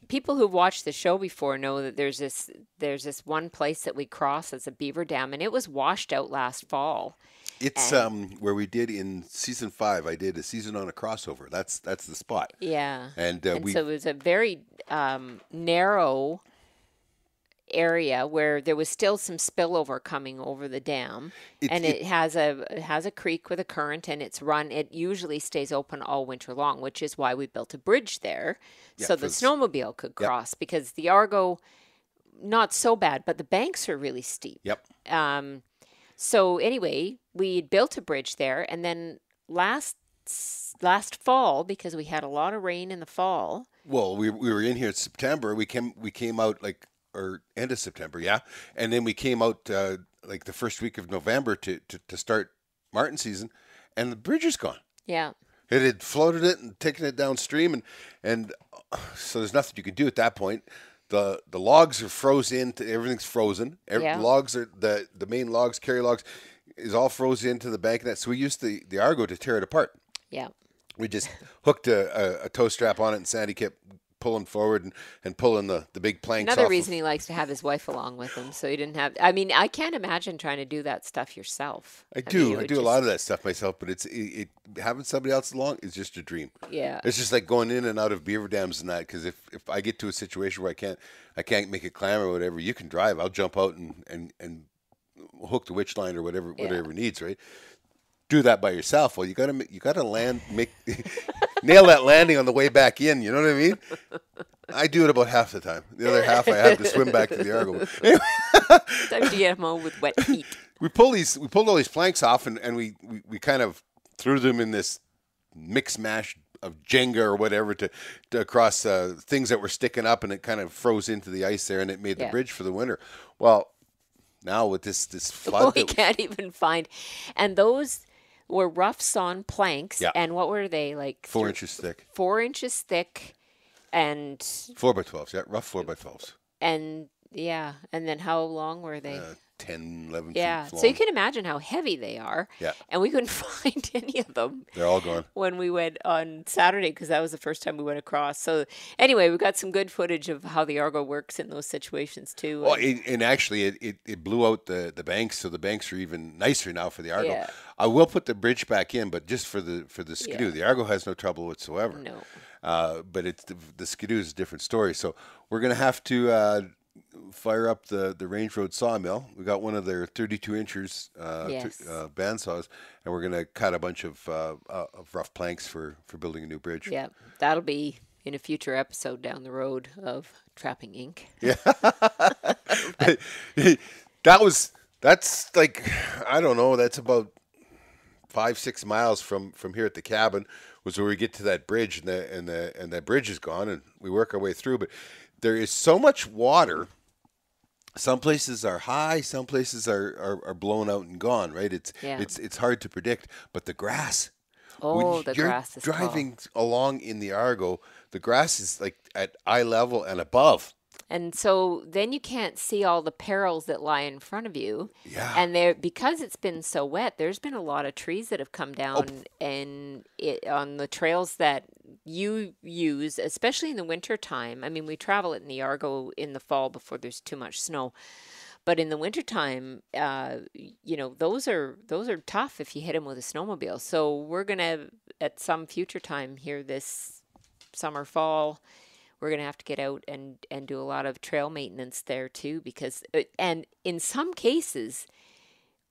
Speaker 2: people who've watched the show before know that there's this one place that we cross as a beaver dam, and it was washed out last fall.
Speaker 1: It's where we did in season 5. I did a season on a crossover. That's the spot.
Speaker 2: Yeah,
Speaker 1: and
Speaker 2: so it was a very narrow area where there was still some spillover coming over the dam, and it has a creek with a current, and it usually stays open all winter long, which is why we built a bridge there so the snowmobile could cross, because the Argo, not so bad, but the banks are really steep. So anyway, we built a bridge there, and then last fall, because we had a lot of rain in the fall.
Speaker 1: Well, we were in here in September. We came out or end of September, and then we came out like the first week of November to start martin season, and the bridge is gone.
Speaker 2: Yeah,
Speaker 1: it had floated it and taken it downstream, and so there's nothing you can do at that point. The logs are frozen. Everything's frozen. Logs are the main logs, carry logs, is all frozen into the bank. So we used the Argo to tear it apart.
Speaker 2: Yeah,
Speaker 1: we just hooked a tow strap on it, and Sandi kept pulling forward and pulling the big planks off.
Speaker 2: Another reason he likes to have his wife along with him, so he didn't have. I mean, I can't imagine trying to do that stuff yourself.
Speaker 1: I do a lot of that stuff myself, but having somebody else along is just a dream.
Speaker 2: Yeah,
Speaker 1: it's just like going in and out of beaver dams and that. Because if I get to a situation where I can't make a climb or whatever, you can drive. I'll jump out and hook the witch line or whatever it needs, right? Do that by yourself. Well, you gotta land, nail that landing on the way back in. You know what I mean? I do it about half the time. The other half, I have to swim back to the Argo. Anyway,
Speaker 2: Time to get home with wet feet.
Speaker 1: we pulled all these planks off, and we kind of threw them in this mix mash of Jenga or whatever to across things that were sticking up, and it kind of froze into the ice there, and it made the bridge for the winter. Well, now with this flood,
Speaker 2: we can't even find, and those were rough sawn planks.
Speaker 1: Yeah.
Speaker 2: And what were they like?
Speaker 1: 4 inches thick.
Speaker 2: 4 inches thick, and
Speaker 1: 4x12s. Yeah, rough 4x12s.
Speaker 2: And and then how long were they?
Speaker 1: 10, 11 feet
Speaker 2: Yeah,
Speaker 1: long.
Speaker 2: so you can imagine how heavy they are.
Speaker 1: Yeah.
Speaker 2: And we couldn't find any of them.
Speaker 1: They're all gone.
Speaker 2: When we went on Saturday, because that was the first time we went across. So anyway, we got some good footage of how the Argo works in those situations too.
Speaker 1: Well, and actually, it blew out the banks, so the banks are even nicer now for the Argo.
Speaker 2: Yeah.
Speaker 1: I will put the bridge back in, but just for the Skidoo.
Speaker 2: Yeah.
Speaker 1: The Argo has no trouble whatsoever.
Speaker 2: No.
Speaker 1: But it's the Skidoo is a different story. So we're gonna have to fire up the Range Road sawmill. We got one of their 32 inchers bandsaws, and we're gonna cut a bunch of rough planks for building a new bridge.
Speaker 2: Yeah, that'll be in a future episode down the road of Trapping Inc.
Speaker 1: Yeah. That's like, I don't know, that's about 5-6 miles from here at the cabin was where we get to that bridge, and that bridge is gone, and we work our way through. But there is so much water. Some places are high, some places are blown out and gone. Right? It's hard to predict. But the grass.
Speaker 2: Oh, the grass is
Speaker 1: driving along in the Argo. The grass is like at eye level and above.
Speaker 2: And so then you can't see all the perils that lie in front of you.
Speaker 1: Yeah.
Speaker 2: And because it's been so wet, there's been a lot of trees that have come down on the trails that you use, especially in the winter time. I mean, we travel it in the Argo in the fall before there's too much snow. But in the wintertime, those are tough if you hit them with a snowmobile. So we're going to, at some future time here this summer, fall, we're going to have to get out and do a lot of trail maintenance there too, because, and in some cases,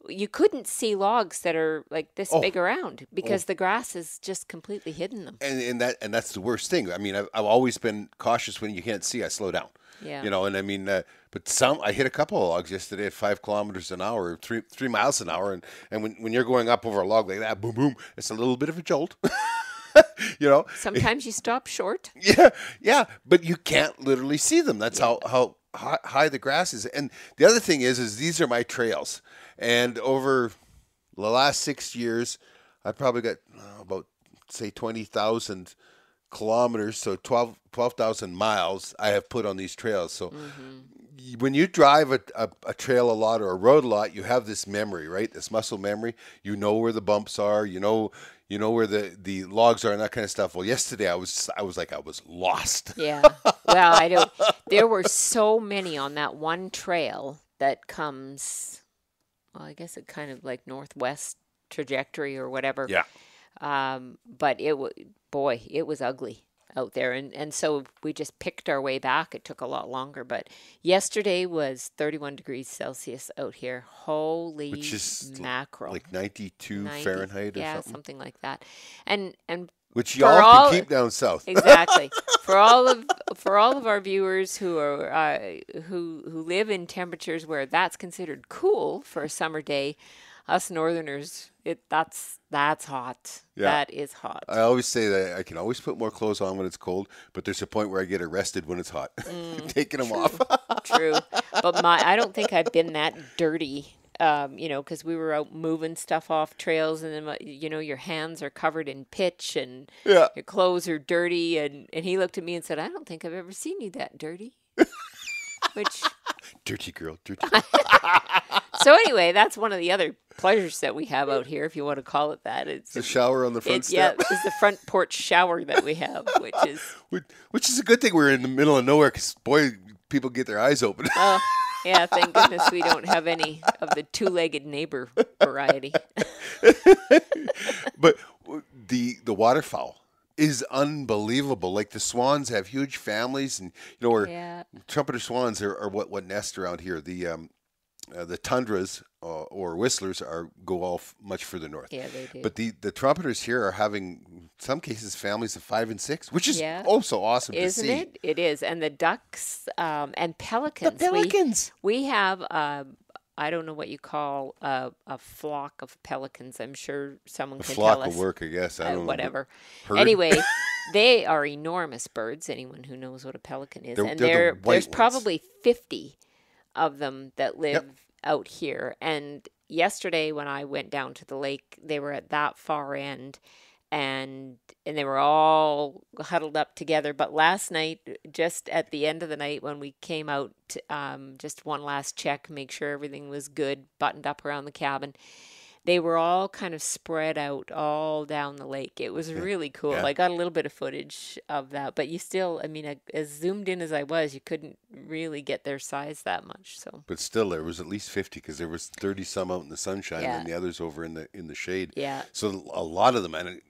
Speaker 2: you couldn't see logs that are like this big around because the grass has just completely hidden them.
Speaker 1: And that's the worst thing. I mean, I've always been cautious when you can't see. I slow down.
Speaker 2: Yeah.
Speaker 1: And I mean, but I hit a couple of logs yesterday at 5 kilometers an hour, 3 miles an hour, and when you're going up over a log like that, boom, boom, it's a little bit of a jolt.
Speaker 2: Sometimes you stop short.
Speaker 1: Yeah, but you can't literally see them. That's how high the grass is. And the other thing is these are my trails, and over the last 6 years, I probably got about say 20,000 kilometers, so 12,000 miles I have put on these trails. So when you drive a trail a lot or a road a lot, you have this memory, right? This muscle memory. You know where the bumps are. You know where the logs are and that kind of stuff. Well, yesterday I was like I was lost.
Speaker 2: Yeah. Well, I don't. There were so many on that one trail that comes. Well, I guess it kind of like northwest trajectory or whatever.
Speaker 1: Yeah.
Speaker 2: But it was ugly out there, and so we just picked our way back. It took a lot longer, but yesterday was 31 degrees Celsius out here. Holy
Speaker 1: Which is
Speaker 2: mackerel!
Speaker 1: Like 92 Fahrenheit or
Speaker 2: something like that. And
Speaker 1: which y'all can keep down south.
Speaker 2: Exactly. For all of our viewers who are who live in temperatures where that's considered cool for a summer day, us northerners, that's hot.
Speaker 1: Yeah.
Speaker 2: That is hot.
Speaker 1: I always say that I can always put more clothes on when it's cold, but there's a point where I get arrested when it's hot, taking them off.
Speaker 2: True. But I don't think I've been that dirty, because we were out moving stuff off trails, and then, your hands are covered in pitch and your clothes are dirty. And he looked at me and said, I don't think I've ever seen you that dirty. Which...
Speaker 1: Dirty girl.
Speaker 2: So anyway, that's one of the other pleasures that we have out here, if you want to call it that. It's
Speaker 1: the shower on the front step.
Speaker 2: Yeah, it's the front porch shower that we have,
Speaker 1: which is a good thing. We're in the middle of nowhere because, boy, people get their eyes open.
Speaker 2: Oh, yeah, thank goodness we don't have any of the two-legged neighbor variety.
Speaker 1: But the waterfowl is unbelievable. Like the swans have huge families, and where trumpeter swans are what nest around here. The the tundras or whistlers go much further north.
Speaker 2: Yeah, they do.
Speaker 1: But the trumpeters here are having, in some cases, families of 5 and 6, which is
Speaker 2: Yeah.
Speaker 1: so awesome to
Speaker 2: Isn't
Speaker 1: see.
Speaker 2: it? It is. And the ducks and pelicans.
Speaker 1: The pelicans.
Speaker 2: We have, I don't know what you call a flock of pelicans. I'm sure someone can
Speaker 1: Flock
Speaker 2: tell us.
Speaker 1: will work, I guess. I don't know.
Speaker 2: Whatever.
Speaker 1: Herd?
Speaker 2: Anyway, they are enormous birds. Anyone who knows what a pelican is.
Speaker 1: They're
Speaker 2: And
Speaker 1: the white
Speaker 2: there's
Speaker 1: ones.
Speaker 2: probably 50 of them that live out here. And yesterday when I went down to the lake, they were at that far end. And they were all huddled up together. But last night, just at the end of the night when we came out, just one last check, make sure everything was good, buttoned up around the cabin, they were all kind of spread out all down the lake. It was really cool.
Speaker 1: Yeah.
Speaker 2: I got a little bit of footage of that, but you still, I mean, as zoomed in as I was, you couldn't really get their size that much. So,
Speaker 1: But still, there was at least 50 because there was 30 some out in the sunshine
Speaker 2: Yeah.
Speaker 1: and the others over in the shade.
Speaker 2: yeah,
Speaker 1: So a lot of them, and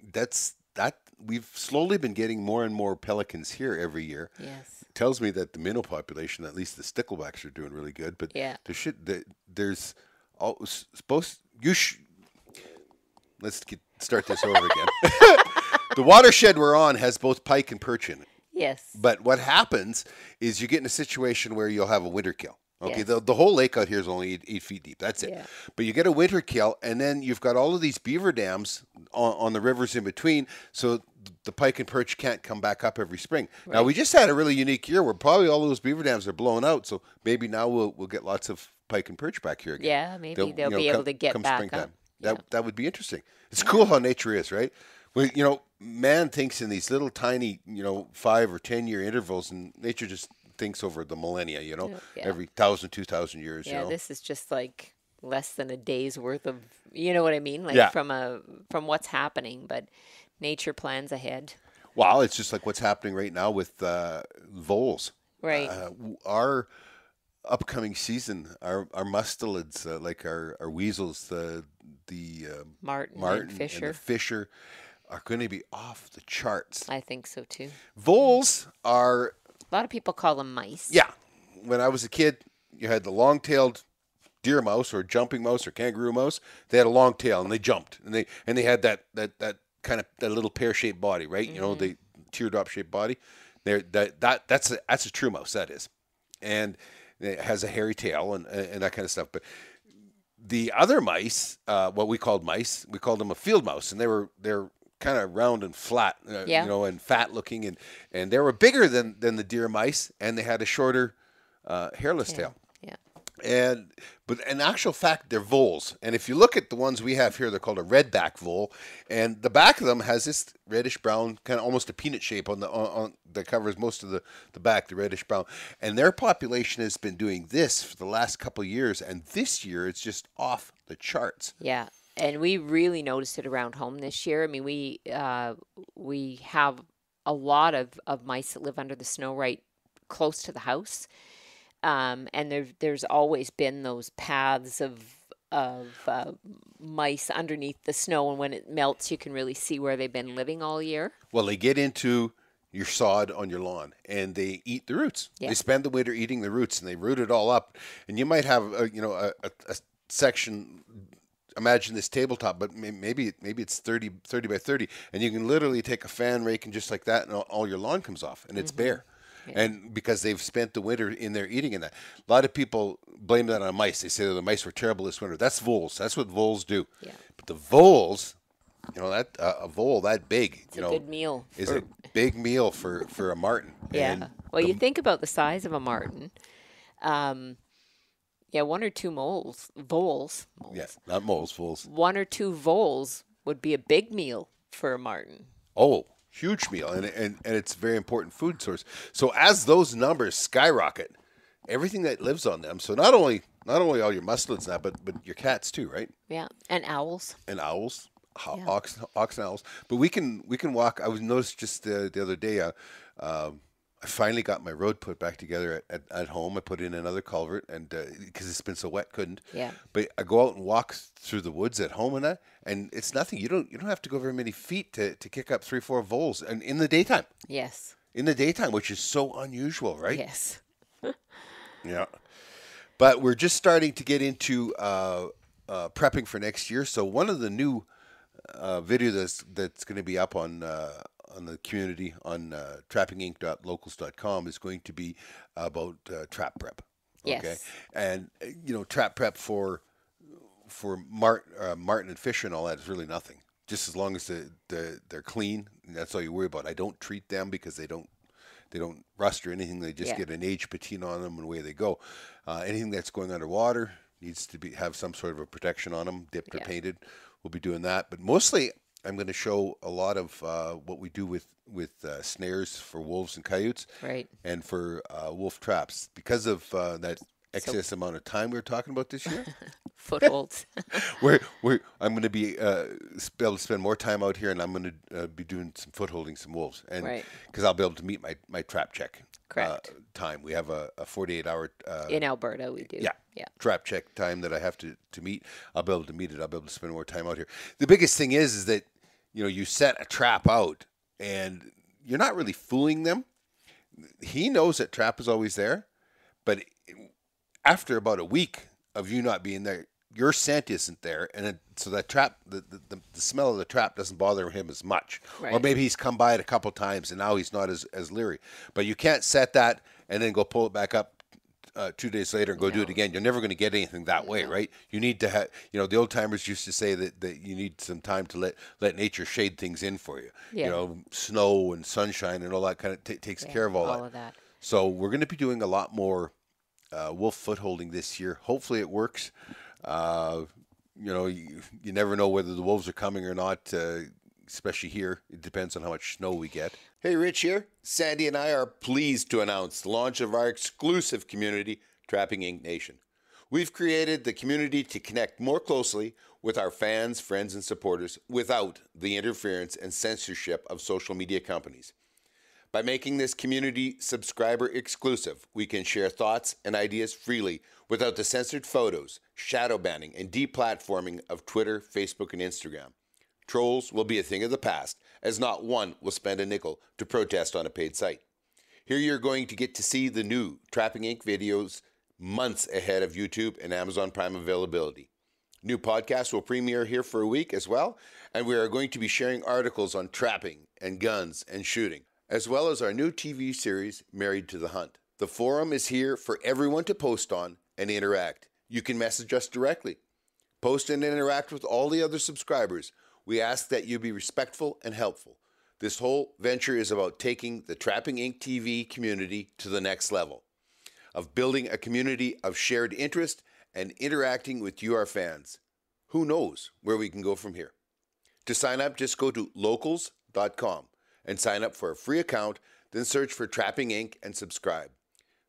Speaker 1: we've slowly been getting more and more pelicans here every year.
Speaker 2: yes,
Speaker 1: Tells me that the minnow population, at least the sticklebacks, are doing really good. But
Speaker 2: Yeah.
Speaker 1: there's let's start this over again. The watershed we're on has both pike and perch in it.
Speaker 2: yes,
Speaker 1: But what happens is you get in a situation where you'll have a winter kill. Okay,
Speaker 2: Yes.
Speaker 1: the whole lake out here is only 8 feet deep. That's it.
Speaker 2: Yeah.
Speaker 1: But you get a winter kill, and then you've got all of these beaver dams on the rivers in between, so the pike and perch can't come back up every spring. Now, we just had a really unique year where probably all those beaver dams are blown out, so maybe now we'll get lots of pike and perch back here again.
Speaker 2: yeah. Maybe they'll be able to get
Speaker 1: come
Speaker 2: back
Speaker 1: springtime.
Speaker 2: up. Yeah.
Speaker 1: That would be interesting. It's cool how nature is, right? Well, man thinks in these little tiny, 5 or 10 year intervals, and nature just thinks over the millennia,
Speaker 2: Yeah.
Speaker 1: every 1,000, 2,000 years.
Speaker 2: Yeah,
Speaker 1: you know?
Speaker 2: this is just like less than a day's worth of, you know what I mean? Like
Speaker 1: Yeah.
Speaker 2: from what's happening, but nature plans ahead.
Speaker 1: Well, it's just like what's happening right now with voles.
Speaker 2: Right.
Speaker 1: Our upcoming season, our mustelids, like our weasels, the
Speaker 2: Martin,
Speaker 1: martin
Speaker 2: and Fisher.
Speaker 1: the fisher, are going to be off the charts.
Speaker 2: I think so too.
Speaker 1: Voles are,
Speaker 2: A lot of people call them mice.
Speaker 1: yeah. When I was a kid, you had the long-tailed deer mouse or jumping mouse or kangaroo mouse. They had a long tail and they jumped, and they had that kind of that little pear-shaped body, right? The teardrop-shaped body. That's a true mouse. That is, and it has a hairy tail and that kind of stuff. But the other mice, what we called mice, we called them a field mouse, and they're kind of round and flat, and fat looking, and they were bigger than the deer mice, and they had a shorter, hairless tail.
Speaker 2: Yeah.
Speaker 1: But in actual fact, they're voles. And if you look at the ones we have here, they're called a redback vole, and the back of them has this reddish brown, kind of almost a peanut shape on that covers most of the back, the reddish brown. And their population has been doing this for the last couple of years, and this year it's just off the charts.
Speaker 2: Yeah. And we really noticed it around home this year. I mean, we have a lot of mice that live under the snow right close to the house. And there's always been those paths of mice underneath the snow, and when it melts, you can really see where they've been living all year.
Speaker 1: Well, they get into your sod on your lawn, and they eat the roots.
Speaker 2: Yeah.
Speaker 1: They spend the winter eating the roots, and they root it all up. And you might have a section. Imagine this tabletop, but maybe it's 30 by 30, and you can literally take a fan rake and just like that, and all your lawn comes off, and it's bare.
Speaker 2: Yeah.
Speaker 1: And because they've spent the winter in there eating in that. A lot of people blame that on mice. They say that the mice were terrible this winter. That's voles. That's what voles do.
Speaker 2: Yeah.
Speaker 1: But the voles, that a vole that big,
Speaker 2: It's a good meal.
Speaker 1: is a big meal for a martin.
Speaker 2: Yeah.
Speaker 1: And
Speaker 2: Well, you think about the size of a martin. One or two voles.
Speaker 1: yeah, not moles, voles.
Speaker 2: One or two voles would be a big meal for a martin.
Speaker 1: Oh, huge meal, and it's a very important food source. So as those numbers skyrocket, everything that lives on them. So not only all your mustelids now, but your cats too, right?
Speaker 2: Yeah, and owls.
Speaker 1: And owls, ox and owls. But we can walk. I was noticed just the other day. I finally got my road put back together at home. I put in another culvert, and because it's been so wet, couldn't.
Speaker 2: Yeah.
Speaker 1: But I go out and walk through the woods at home, and it's nothing. You don't have to go very many feet to kick up 3-4 voles, and in the daytime.
Speaker 2: Yes.
Speaker 1: In the daytime, which is so unusual, right?
Speaker 2: Yes.
Speaker 1: Yeah. But we're just starting to get into prepping for next year. So one of the new video that's going to be up on the community on trappinginc.locals.com is going to be about trap prep. Okay,
Speaker 2: Yes.
Speaker 1: and trap prep for martin and fish and all that is really nothing. Just as long as they're clean, that's all you worry about. I don't treat them because they don't rust or anything. They just get an age patina on them and away they go. Anything that's going underwater needs to have some sort of a protection on them, dipped or painted. We'll be doing that, but mostly I'm going to show a lot of what we do with snares for wolves and coyotes,
Speaker 2: Right.
Speaker 1: and for wolf traps because of that excess amount of time we were talking about this year.
Speaker 2: Footholds.
Speaker 1: I'm going to be able to spend more time out here, and I'm going to be doing some footholding some wolves, and because I'll be able to meet my trap check time. We have a 48-hour
Speaker 2: in Alberta. We do.
Speaker 1: Yeah. Trap check time that I have to meet. I'll be able to meet it. I'll be able to spend more time out here. The biggest thing is that you set a trap out, and you're not really fooling them. He knows that trap is always there, but after about a week of you not being there, your scent isn't there, and so that trap, the smell of the trap doesn't bother him as much.
Speaker 2: Right.
Speaker 1: Or maybe he's come by it a couple times, and now he's not as leery. But you can't set that and then go pull it back up 2 days later and go do it again. You're never going to get anything that way, right? You need to have, the old timers used to say that you need some time to let nature shade things in for you.
Speaker 2: Yeah.
Speaker 1: Snow and sunshine and all that kind of takes care of all
Speaker 2: of that.
Speaker 1: So we're going to be doing a lot more wolf footholding this year. Hopefully it works. You never know whether the wolves are coming or not, especially here. It depends on how much snow we get. Hey, Rich here. Sandi and I are pleased to announce the launch of our exclusive community, Trapping Inc. Nation. We've created the community to connect more closely with our fans, friends, and supporters without the interference and censorship of social media companies. By making this community subscriber exclusive, we can share thoughts and ideas freely without the censored photos, shadow banning, and deplatforming of Twitter, Facebook, and Instagram. Trolls will be a thing of the past, as not one will spend a nickel to protest on a paid site. Here you're going to get to see the new Trapping Inc. videos months ahead of YouTube and Amazon Prime availability. New podcasts will premiere here for a week as well, and we are going to be sharing articles on trapping and guns and shooting, as well as our new TV series, Married to the Hunt. The forum is here for everyone to post on and interact. You can message us directly. Post and interact with all the other subscribers. We ask that you be respectful and helpful. This whole venture is about taking the Trapping Inc. TV community to the next level, of building a community of shared interest and interacting with you, our fans. Who knows where we can go from here? To sign up, just go to locals.com and sign up for a free account, then search for Trapping Inc. and subscribe.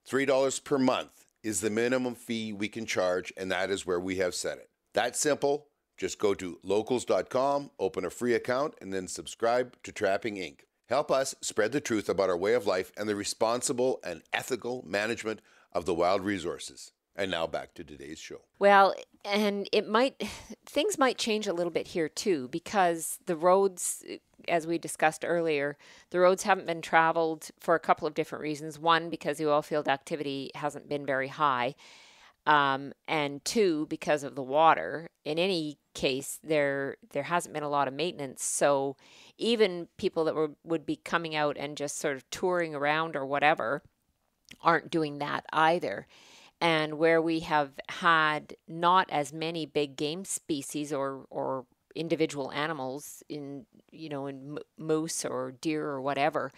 Speaker 1: $3 per month is the minimum fee we can charge, and that is where we have set it. That's simple. Just go to locals.com, open a free account, and then subscribe to Trapping Inc. Help us spread the truth about our way of life and the responsible and ethical management of the wild resources. And now back to today's show.
Speaker 2: Well, and things might change a little bit here too, because the roads, as we discussed earlier, the roads haven't been traveled for a couple of different reasons. One, because the oil field activity hasn't been very high. And two, because of the water. In any case, there hasn't been a lot of maintenance. So even people that would be coming out and just sort of touring around or whatever aren't doing that either. And where we have had not as many big game species or individual animals in moose or deer or whatever,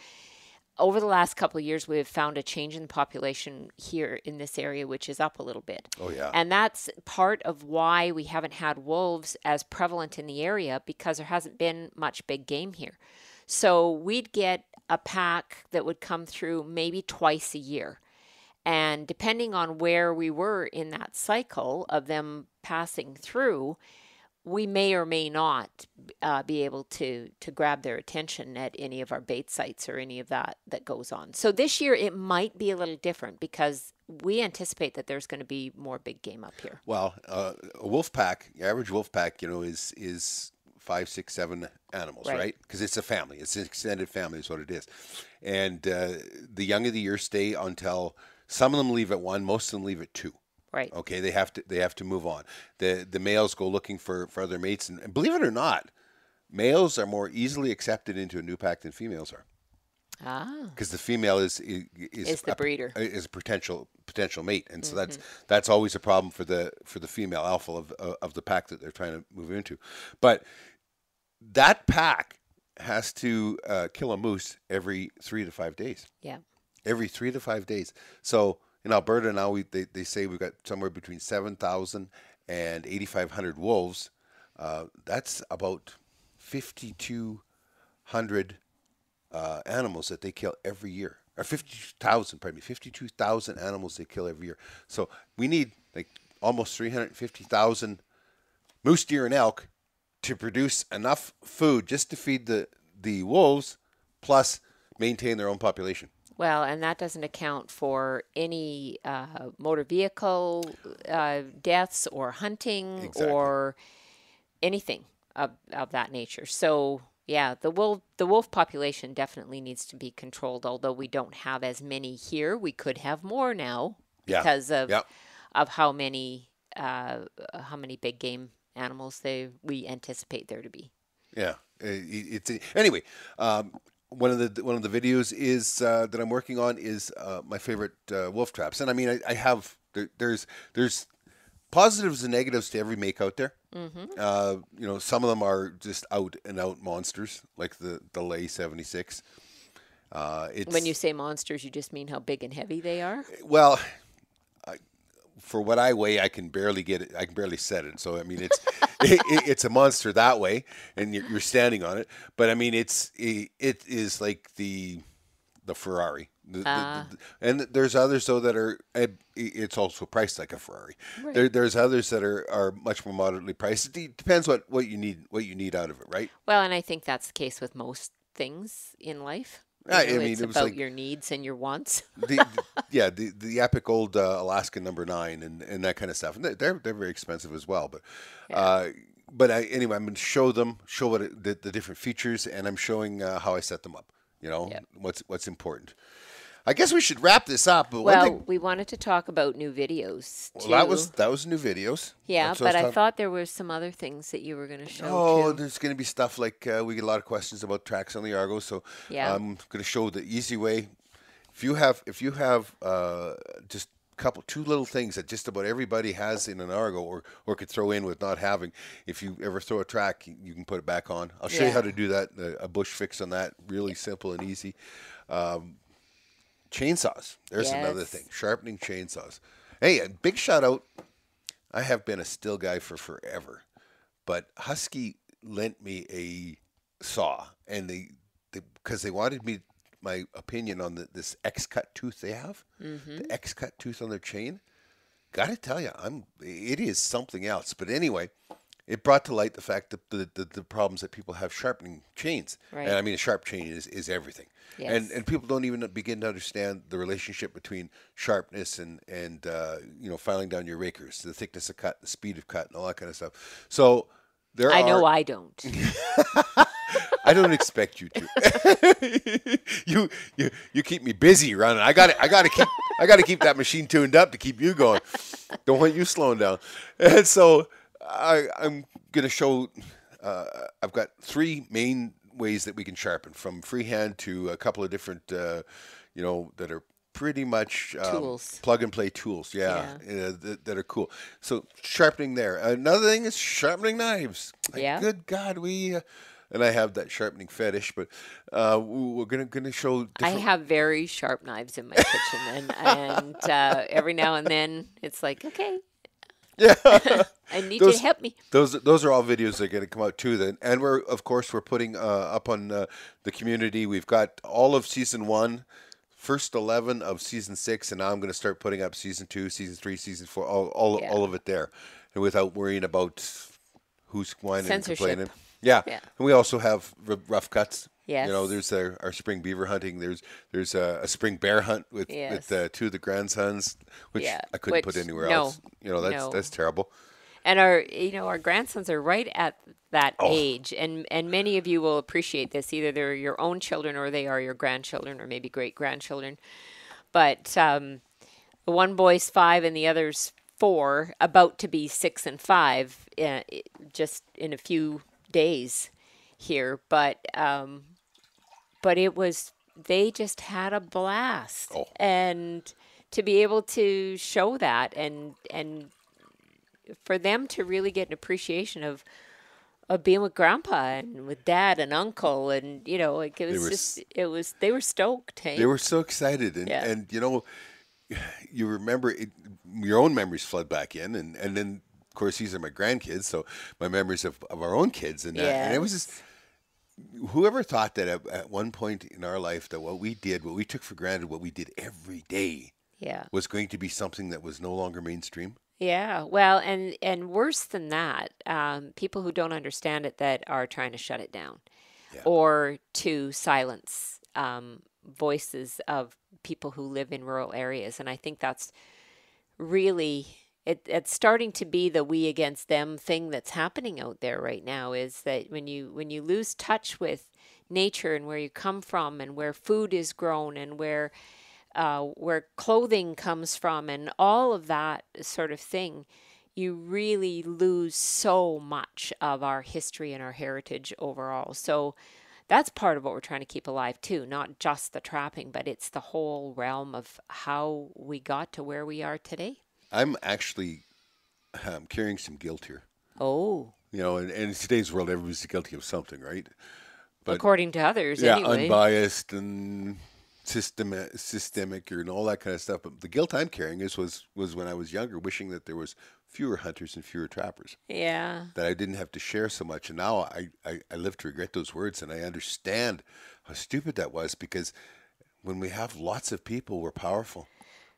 Speaker 2: over the last couple of years, we have found a change in the population here in this area, which is up a little bit.
Speaker 1: Oh, yeah.
Speaker 2: And that's part of why we haven't had wolves as prevalent in the area, because there hasn't been much big game here. So we'd get a pack that would come through maybe twice a year. And depending on where we were in that cycle of them passing through, we may or may not be able to grab their attention at any of our bait sites or any of that goes on. So this year it might be a little different because we anticipate that there's going to be more big game up here.
Speaker 1: Well, a wolf pack, average wolf pack, is 5, 6, 7 animals, right? Because it's a family. It's an extended family is what it is. And the young of the year stay until some of them leave at 1, most of them leave at 2.
Speaker 2: Right.
Speaker 1: Okay, they have to move on. The males go looking for other mates, and believe it or not, males are more easily accepted into a new pack than females are,
Speaker 2: Ah,
Speaker 1: because the female
Speaker 2: is the breeder.
Speaker 1: is a potential mate, and so
Speaker 2: Hmm.
Speaker 1: that's always a problem for the female alpha of the pack that they're trying to move into. But that pack has to kill a moose every 3 to 5 days.
Speaker 2: Yeah.
Speaker 1: Every 3 to 5 days. So in Alberta now, they say we've got somewhere between 7,000 and 8,500 wolves. That's about 5,200 animals that they kill every year. Or 50,000, pardon me, 52,000 animals they kill every year. So we need like almost 350,000 moose, deer, and elk to produce enough food just to feed the wolves, plus maintain their own population.
Speaker 2: Well, and that doesn't account for any motor vehicle deaths or hunting
Speaker 1: Exactly.
Speaker 2: or anything of that nature. So, yeah, the wolf population definitely needs to be controlled. Although we don't have as many here, we could have more now
Speaker 1: Yeah.
Speaker 2: because of
Speaker 1: Yeah.
Speaker 2: how many big game animals we anticipate there to be.
Speaker 1: Yeah. It's anyway. One of the videos is that I'm working on is my favorite wolf traps, and I mean I have there's positives and negatives to every make out there. Some of them are just out and out monsters, like the Lay 76.
Speaker 2: When you say monsters, you just mean how big and heavy they are?
Speaker 1: Well, for what I weigh, I can barely get it. I can barely set it. So I mean, it's a monster that way, and you're standing on it. But I mean, it is like the Ferrari. And there's others though that are. It's also priced like a Ferrari.
Speaker 2: Right.
Speaker 1: There's others that are much more moderately priced. It depends what you need out of it, right?
Speaker 2: Well, and I think that's the case with most things in life.
Speaker 1: I mean,
Speaker 2: It's
Speaker 1: it was
Speaker 2: about
Speaker 1: like
Speaker 2: your needs and your wants.
Speaker 1: the epic old Alaska number 9 and that kind of stuff. And they're very expensive as well. But anyway, I'm going to show what the different features, and I'm showing how I set them up.
Speaker 2: Yep.
Speaker 1: What's important. I guess we should wrap this up. But
Speaker 2: Well,
Speaker 1: one thing,
Speaker 2: we wanted to talk about new videos too.
Speaker 1: well, that was new videos.
Speaker 2: Yeah,
Speaker 1: That's what
Speaker 2: but I
Speaker 1: talking-
Speaker 2: thought there were some other things that you were going to show
Speaker 1: Oh,
Speaker 2: too.
Speaker 1: there's going to be stuff like we get a lot of questions about tracks on the Argo, so
Speaker 2: Yeah.
Speaker 1: I'm going to show the easy way. If you have just two little things that just about everybody has in an Argo or could throw in with not having, if you ever throw a track, you can put it back on. I'll show you
Speaker 2: Yeah.
Speaker 1: how to do that. A bush fix on that, really simple and easy. Chainsaws. There's another
Speaker 2: Yes.
Speaker 1: thing. Sharpening chainsaws. Hey, a big shout out. I have been a still guy for forever, but Husky lent me a saw, and because they wanted my opinion on this X cut tooth they have, the X cut tooth on their chain. Gotta tell you, it is something else. But anyway, it brought to light the fact that the problems that people have sharpening chains.
Speaker 2: Right.
Speaker 1: And I mean, a sharp chain is everything.
Speaker 2: Yes.
Speaker 1: And people don't even begin to understand the relationship between sharpness and filing down your rakers, the thickness of cut, the speed of cut, and all that kind of stuff. So
Speaker 2: I know I don't.
Speaker 1: I don't expect you to. you keep me busy running. I got to keep that machine tuned up to keep you going. Don't want you slowing down. And so I'm going to show. I've got 3 main ways that we can sharpen, from freehand to a couple of different, that are pretty much
Speaker 2: Tools.
Speaker 1: plug and play tools. That are cool. So sharpening there. Another thing is sharpening knives. Like,
Speaker 2: Yeah.
Speaker 1: good God, and I have that sharpening fetish, but we're gonna show.
Speaker 2: I have very sharp knives in my kitchen, and every now and then it's like, okay,
Speaker 1: Yeah.
Speaker 2: I need you to help me.
Speaker 1: Those are all videos that are going to come out too. Then, and we're putting up on the community. We've got all of season 1, first 11 of season 6, and now I'm going to start putting up season 2, season 3, season 4, all of it there, and without worrying about who's whining and
Speaker 2: Censorship.
Speaker 1: complaining. Yeah.
Speaker 2: Yeah.
Speaker 1: And we also have rough cuts.
Speaker 2: Yes.
Speaker 1: There's our spring beaver hunting. There's a spring bear hunt with
Speaker 2: Yes.
Speaker 1: 2 of the grandsons, which
Speaker 2: Yeah,
Speaker 1: I couldn't put
Speaker 2: which-
Speaker 1: anywhere
Speaker 2: no,
Speaker 1: else.
Speaker 2: no.
Speaker 1: That's terrible.
Speaker 2: And our grandsons are right at that age, and many of you will appreciate this. Either they're your own children, or they are your grandchildren, or maybe great grandchildren. But the one boy's 5 and the other's 4, about to be 6 and 5, just in a few days here. But it was, they just had a blast.
Speaker 1: Oh.
Speaker 2: And to be able to show that, and for them to really get an appreciation of being with grandpa and with dad and uncle, and like, they were stoked. Hey?
Speaker 1: They were so excited, and you remember it, your own memories flood back in, and then of course these are my grandkids, so my memories of our own kids, and and it was just, whoever thought that at one point in our life that what we took for granted, what we did every day, was going to be something that was no longer mainstream.
Speaker 2: Yeah, well, and worse than that, people who don't understand it, that are trying to shut it down, or to silence voices of people who live in rural areas. And I think that's really, it's starting to be the we against them thing that's happening out there right now, is that when you lose touch with nature and where you come from and where food is grown and where clothing comes from and all of that sort of thing, you really lose so much of our history and our heritage overall. So that's part of what we're trying to keep alive too, not just the trapping, but it's the whole realm of how we got to where we are today.
Speaker 1: I'm actually carrying some guilt here.
Speaker 2: Oh.
Speaker 1: And in today's world, everybody's guilty of something, right?
Speaker 2: But, according to others, anyway.
Speaker 1: Unbiased and systemic and all that kind of stuff. But the guilt I'm carrying was when I was younger, wishing that there was fewer hunters and fewer trappers.
Speaker 2: Yeah.
Speaker 1: That I didn't have to share so much. And now I live to regret those words, and I understand how stupid that was, because when we have lots of people, we're powerful.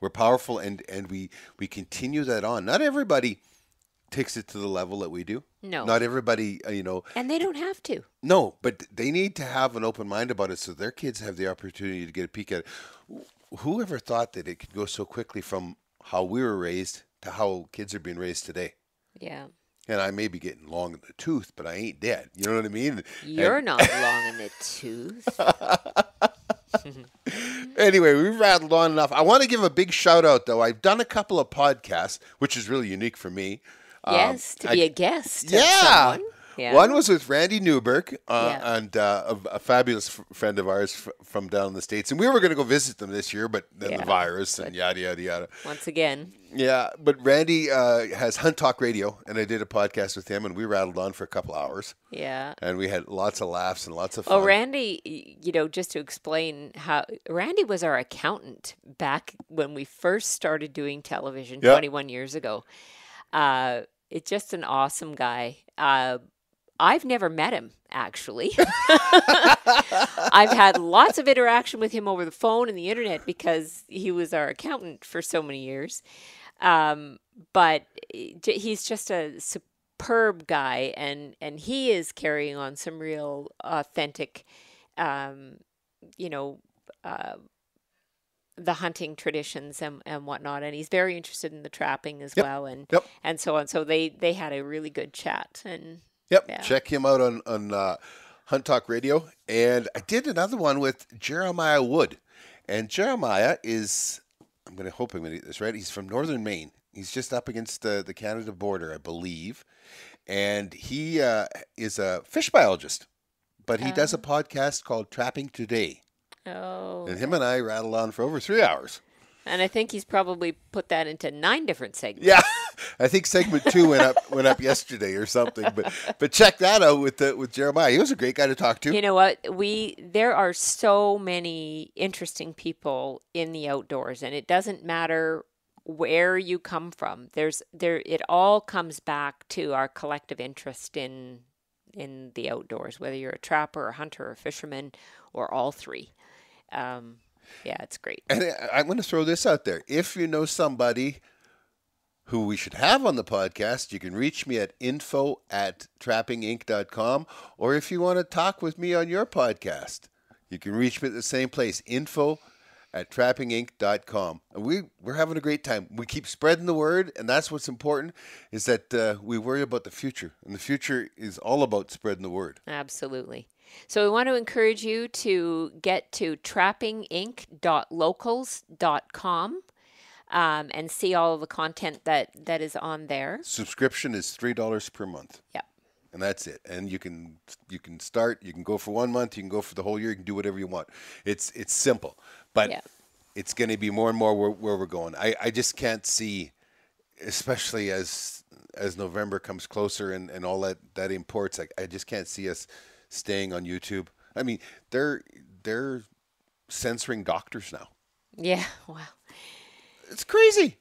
Speaker 1: We're powerful, and we continue that on. Not everybody takes it to the level that we do.
Speaker 2: No.
Speaker 1: Not everybody,
Speaker 2: And they don't have to.
Speaker 1: No, but they need to have an open mind about it, so their kids have the opportunity to get a peek at it. Whoever thought that it could go so quickly from how we were raised to how kids are being raised today?
Speaker 2: Yeah.
Speaker 1: And I may be getting long in the tooth, but I ain't dead. You know what I mean?
Speaker 2: You're not long in the tooth.
Speaker 1: Anyway, we've rattled on enough. I want to give a big shout out, though. I've done a couple of podcasts, which is really unique for me.
Speaker 2: Yes, to be a guest.
Speaker 1: Yeah.
Speaker 2: Yeah.
Speaker 1: One was with Randy Newberg, and a fabulous friend of ours from down in the States. And we were going to go visit them this year, but then the virus and yada, yada, yada.
Speaker 2: Once again.
Speaker 1: Yeah, but Randy has Hunt Talk Radio, and I did a podcast with him, and we rattled on for a couple hours.
Speaker 2: Yeah.
Speaker 1: And we had lots of laughs and lots of fun.
Speaker 2: Oh, Randy, just to explain how, Randy was our accountant back when we first started doing television 21 years ago. It's just an awesome guy. I've never met him, actually. I've had lots of interaction with him over the phone and the internet because he was our accountant for so many years. But he's just a superb guy, and he is carrying on some real authentic, the hunting traditions and whatnot, and he's very interested in the trapping as well, and so on. So they had a really good chat, and
Speaker 1: check him out on Hunt Talk Radio. And I did another one with Jeremiah Wood, and Jeremiah is, I'm going to get this right, he's from northern Maine. He's just up against the Canada border, I believe, and he is a fish biologist, but he does a podcast called Trapping Today.
Speaker 2: Oh.
Speaker 1: And him and I rattled on for over 3 hours.
Speaker 2: And I think he's probably put that into 9 different segments.
Speaker 1: Yeah, I think segment 2 went up yesterday or something. But check that out with Jeremiah. He was a great guy to talk to.
Speaker 2: You know what? There are so many interesting people in the outdoors, and it doesn't matter where you come from. It all comes back to our collective interest in the outdoors, whether you're a trapper, a hunter, or a fisherman, or all three. It's great.
Speaker 1: And I'm going to throw this out there. If you know somebody who we should have on the podcast, you can reach me at info@trappinginc.com. Or if you want to talk with me on your podcast, you can reach me at the same place, info@trappinginc.com. And we're having a great time. We keep spreading the word, and that's what's important, is that we worry about the future. And the future is all about spreading the word.
Speaker 2: Absolutely. So we want to encourage you to get to trappinginc.locals.com. and see all of the content that is on there.
Speaker 1: Subscription is $3 per month.
Speaker 2: Yeah.
Speaker 1: And that's it. And you can start. You can go for 1 month. You can go for the whole year. You can do whatever you want. It's simple, but it's going to be more and more where we're going. I just can't see, especially as November comes closer and all that imports. I just can't see us staying on YouTube. I mean, they're censoring doctors now.
Speaker 2: Yeah. Wow.
Speaker 1: It's crazy.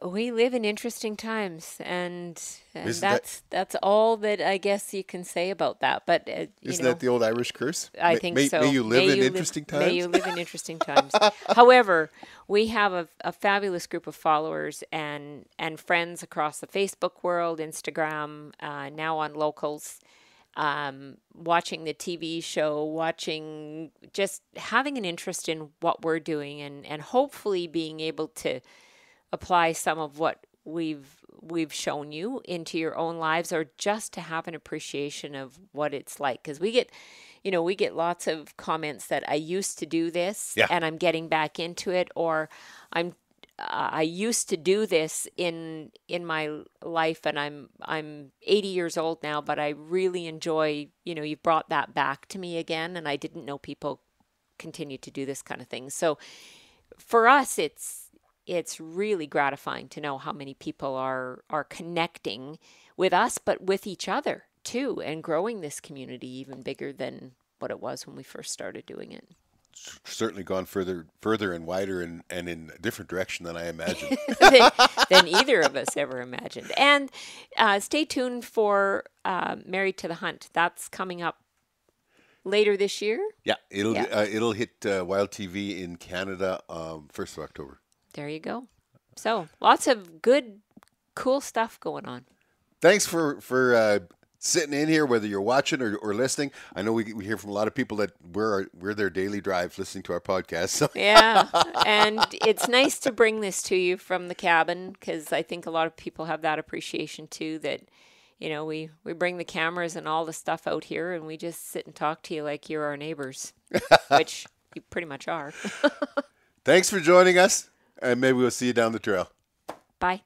Speaker 2: We live in interesting times, and that's all that I guess you can say about that. But
Speaker 1: isn't that the old Irish curse?
Speaker 2: I think so.
Speaker 1: May you live in interesting times.
Speaker 2: May you live in interesting times. However, we have a fabulous group of followers and friends across the Facebook world, Instagram, now on Locals, watching the TV show, just having an interest in what we're doing, and hopefully being able to apply some of what we've shown you into your own lives, or just to have an appreciation of what it's like. Because we get lots of comments that I used to do this and I'm getting back into it, or I used to do this in my life and I'm 80 years old now, but I really enjoy, you've brought that back to me again, and I didn't know people continue to do this kind of thing. So for us, it's really gratifying to know how many people are connecting with us, but with each other too, and growing this community even bigger than what it was when we first started doing it.
Speaker 1: Certainly gone further and wider and in a different direction than I imagined.
Speaker 2: than either of us ever imagined. And stay tuned for Married to the Hunt. That's coming up later this year.
Speaker 1: Yeah, it'll hit Wild TV in Canada 1st of October.
Speaker 2: There you go. So lots of good, cool stuff going on.
Speaker 1: Thanks for sitting in here, whether you're watching or listening. I know we hear from a lot of people that we're their daily drive listening to our podcast. So.
Speaker 2: Yeah, and it's nice to bring this to you from the cabin, because I think a lot of people have that appreciation too, that we bring the cameras and all the stuff out here, and we just sit and talk to you like you're our neighbors, which you pretty much are.
Speaker 1: Thanks for joining us. And maybe we'll see you down the trail.
Speaker 2: Bye.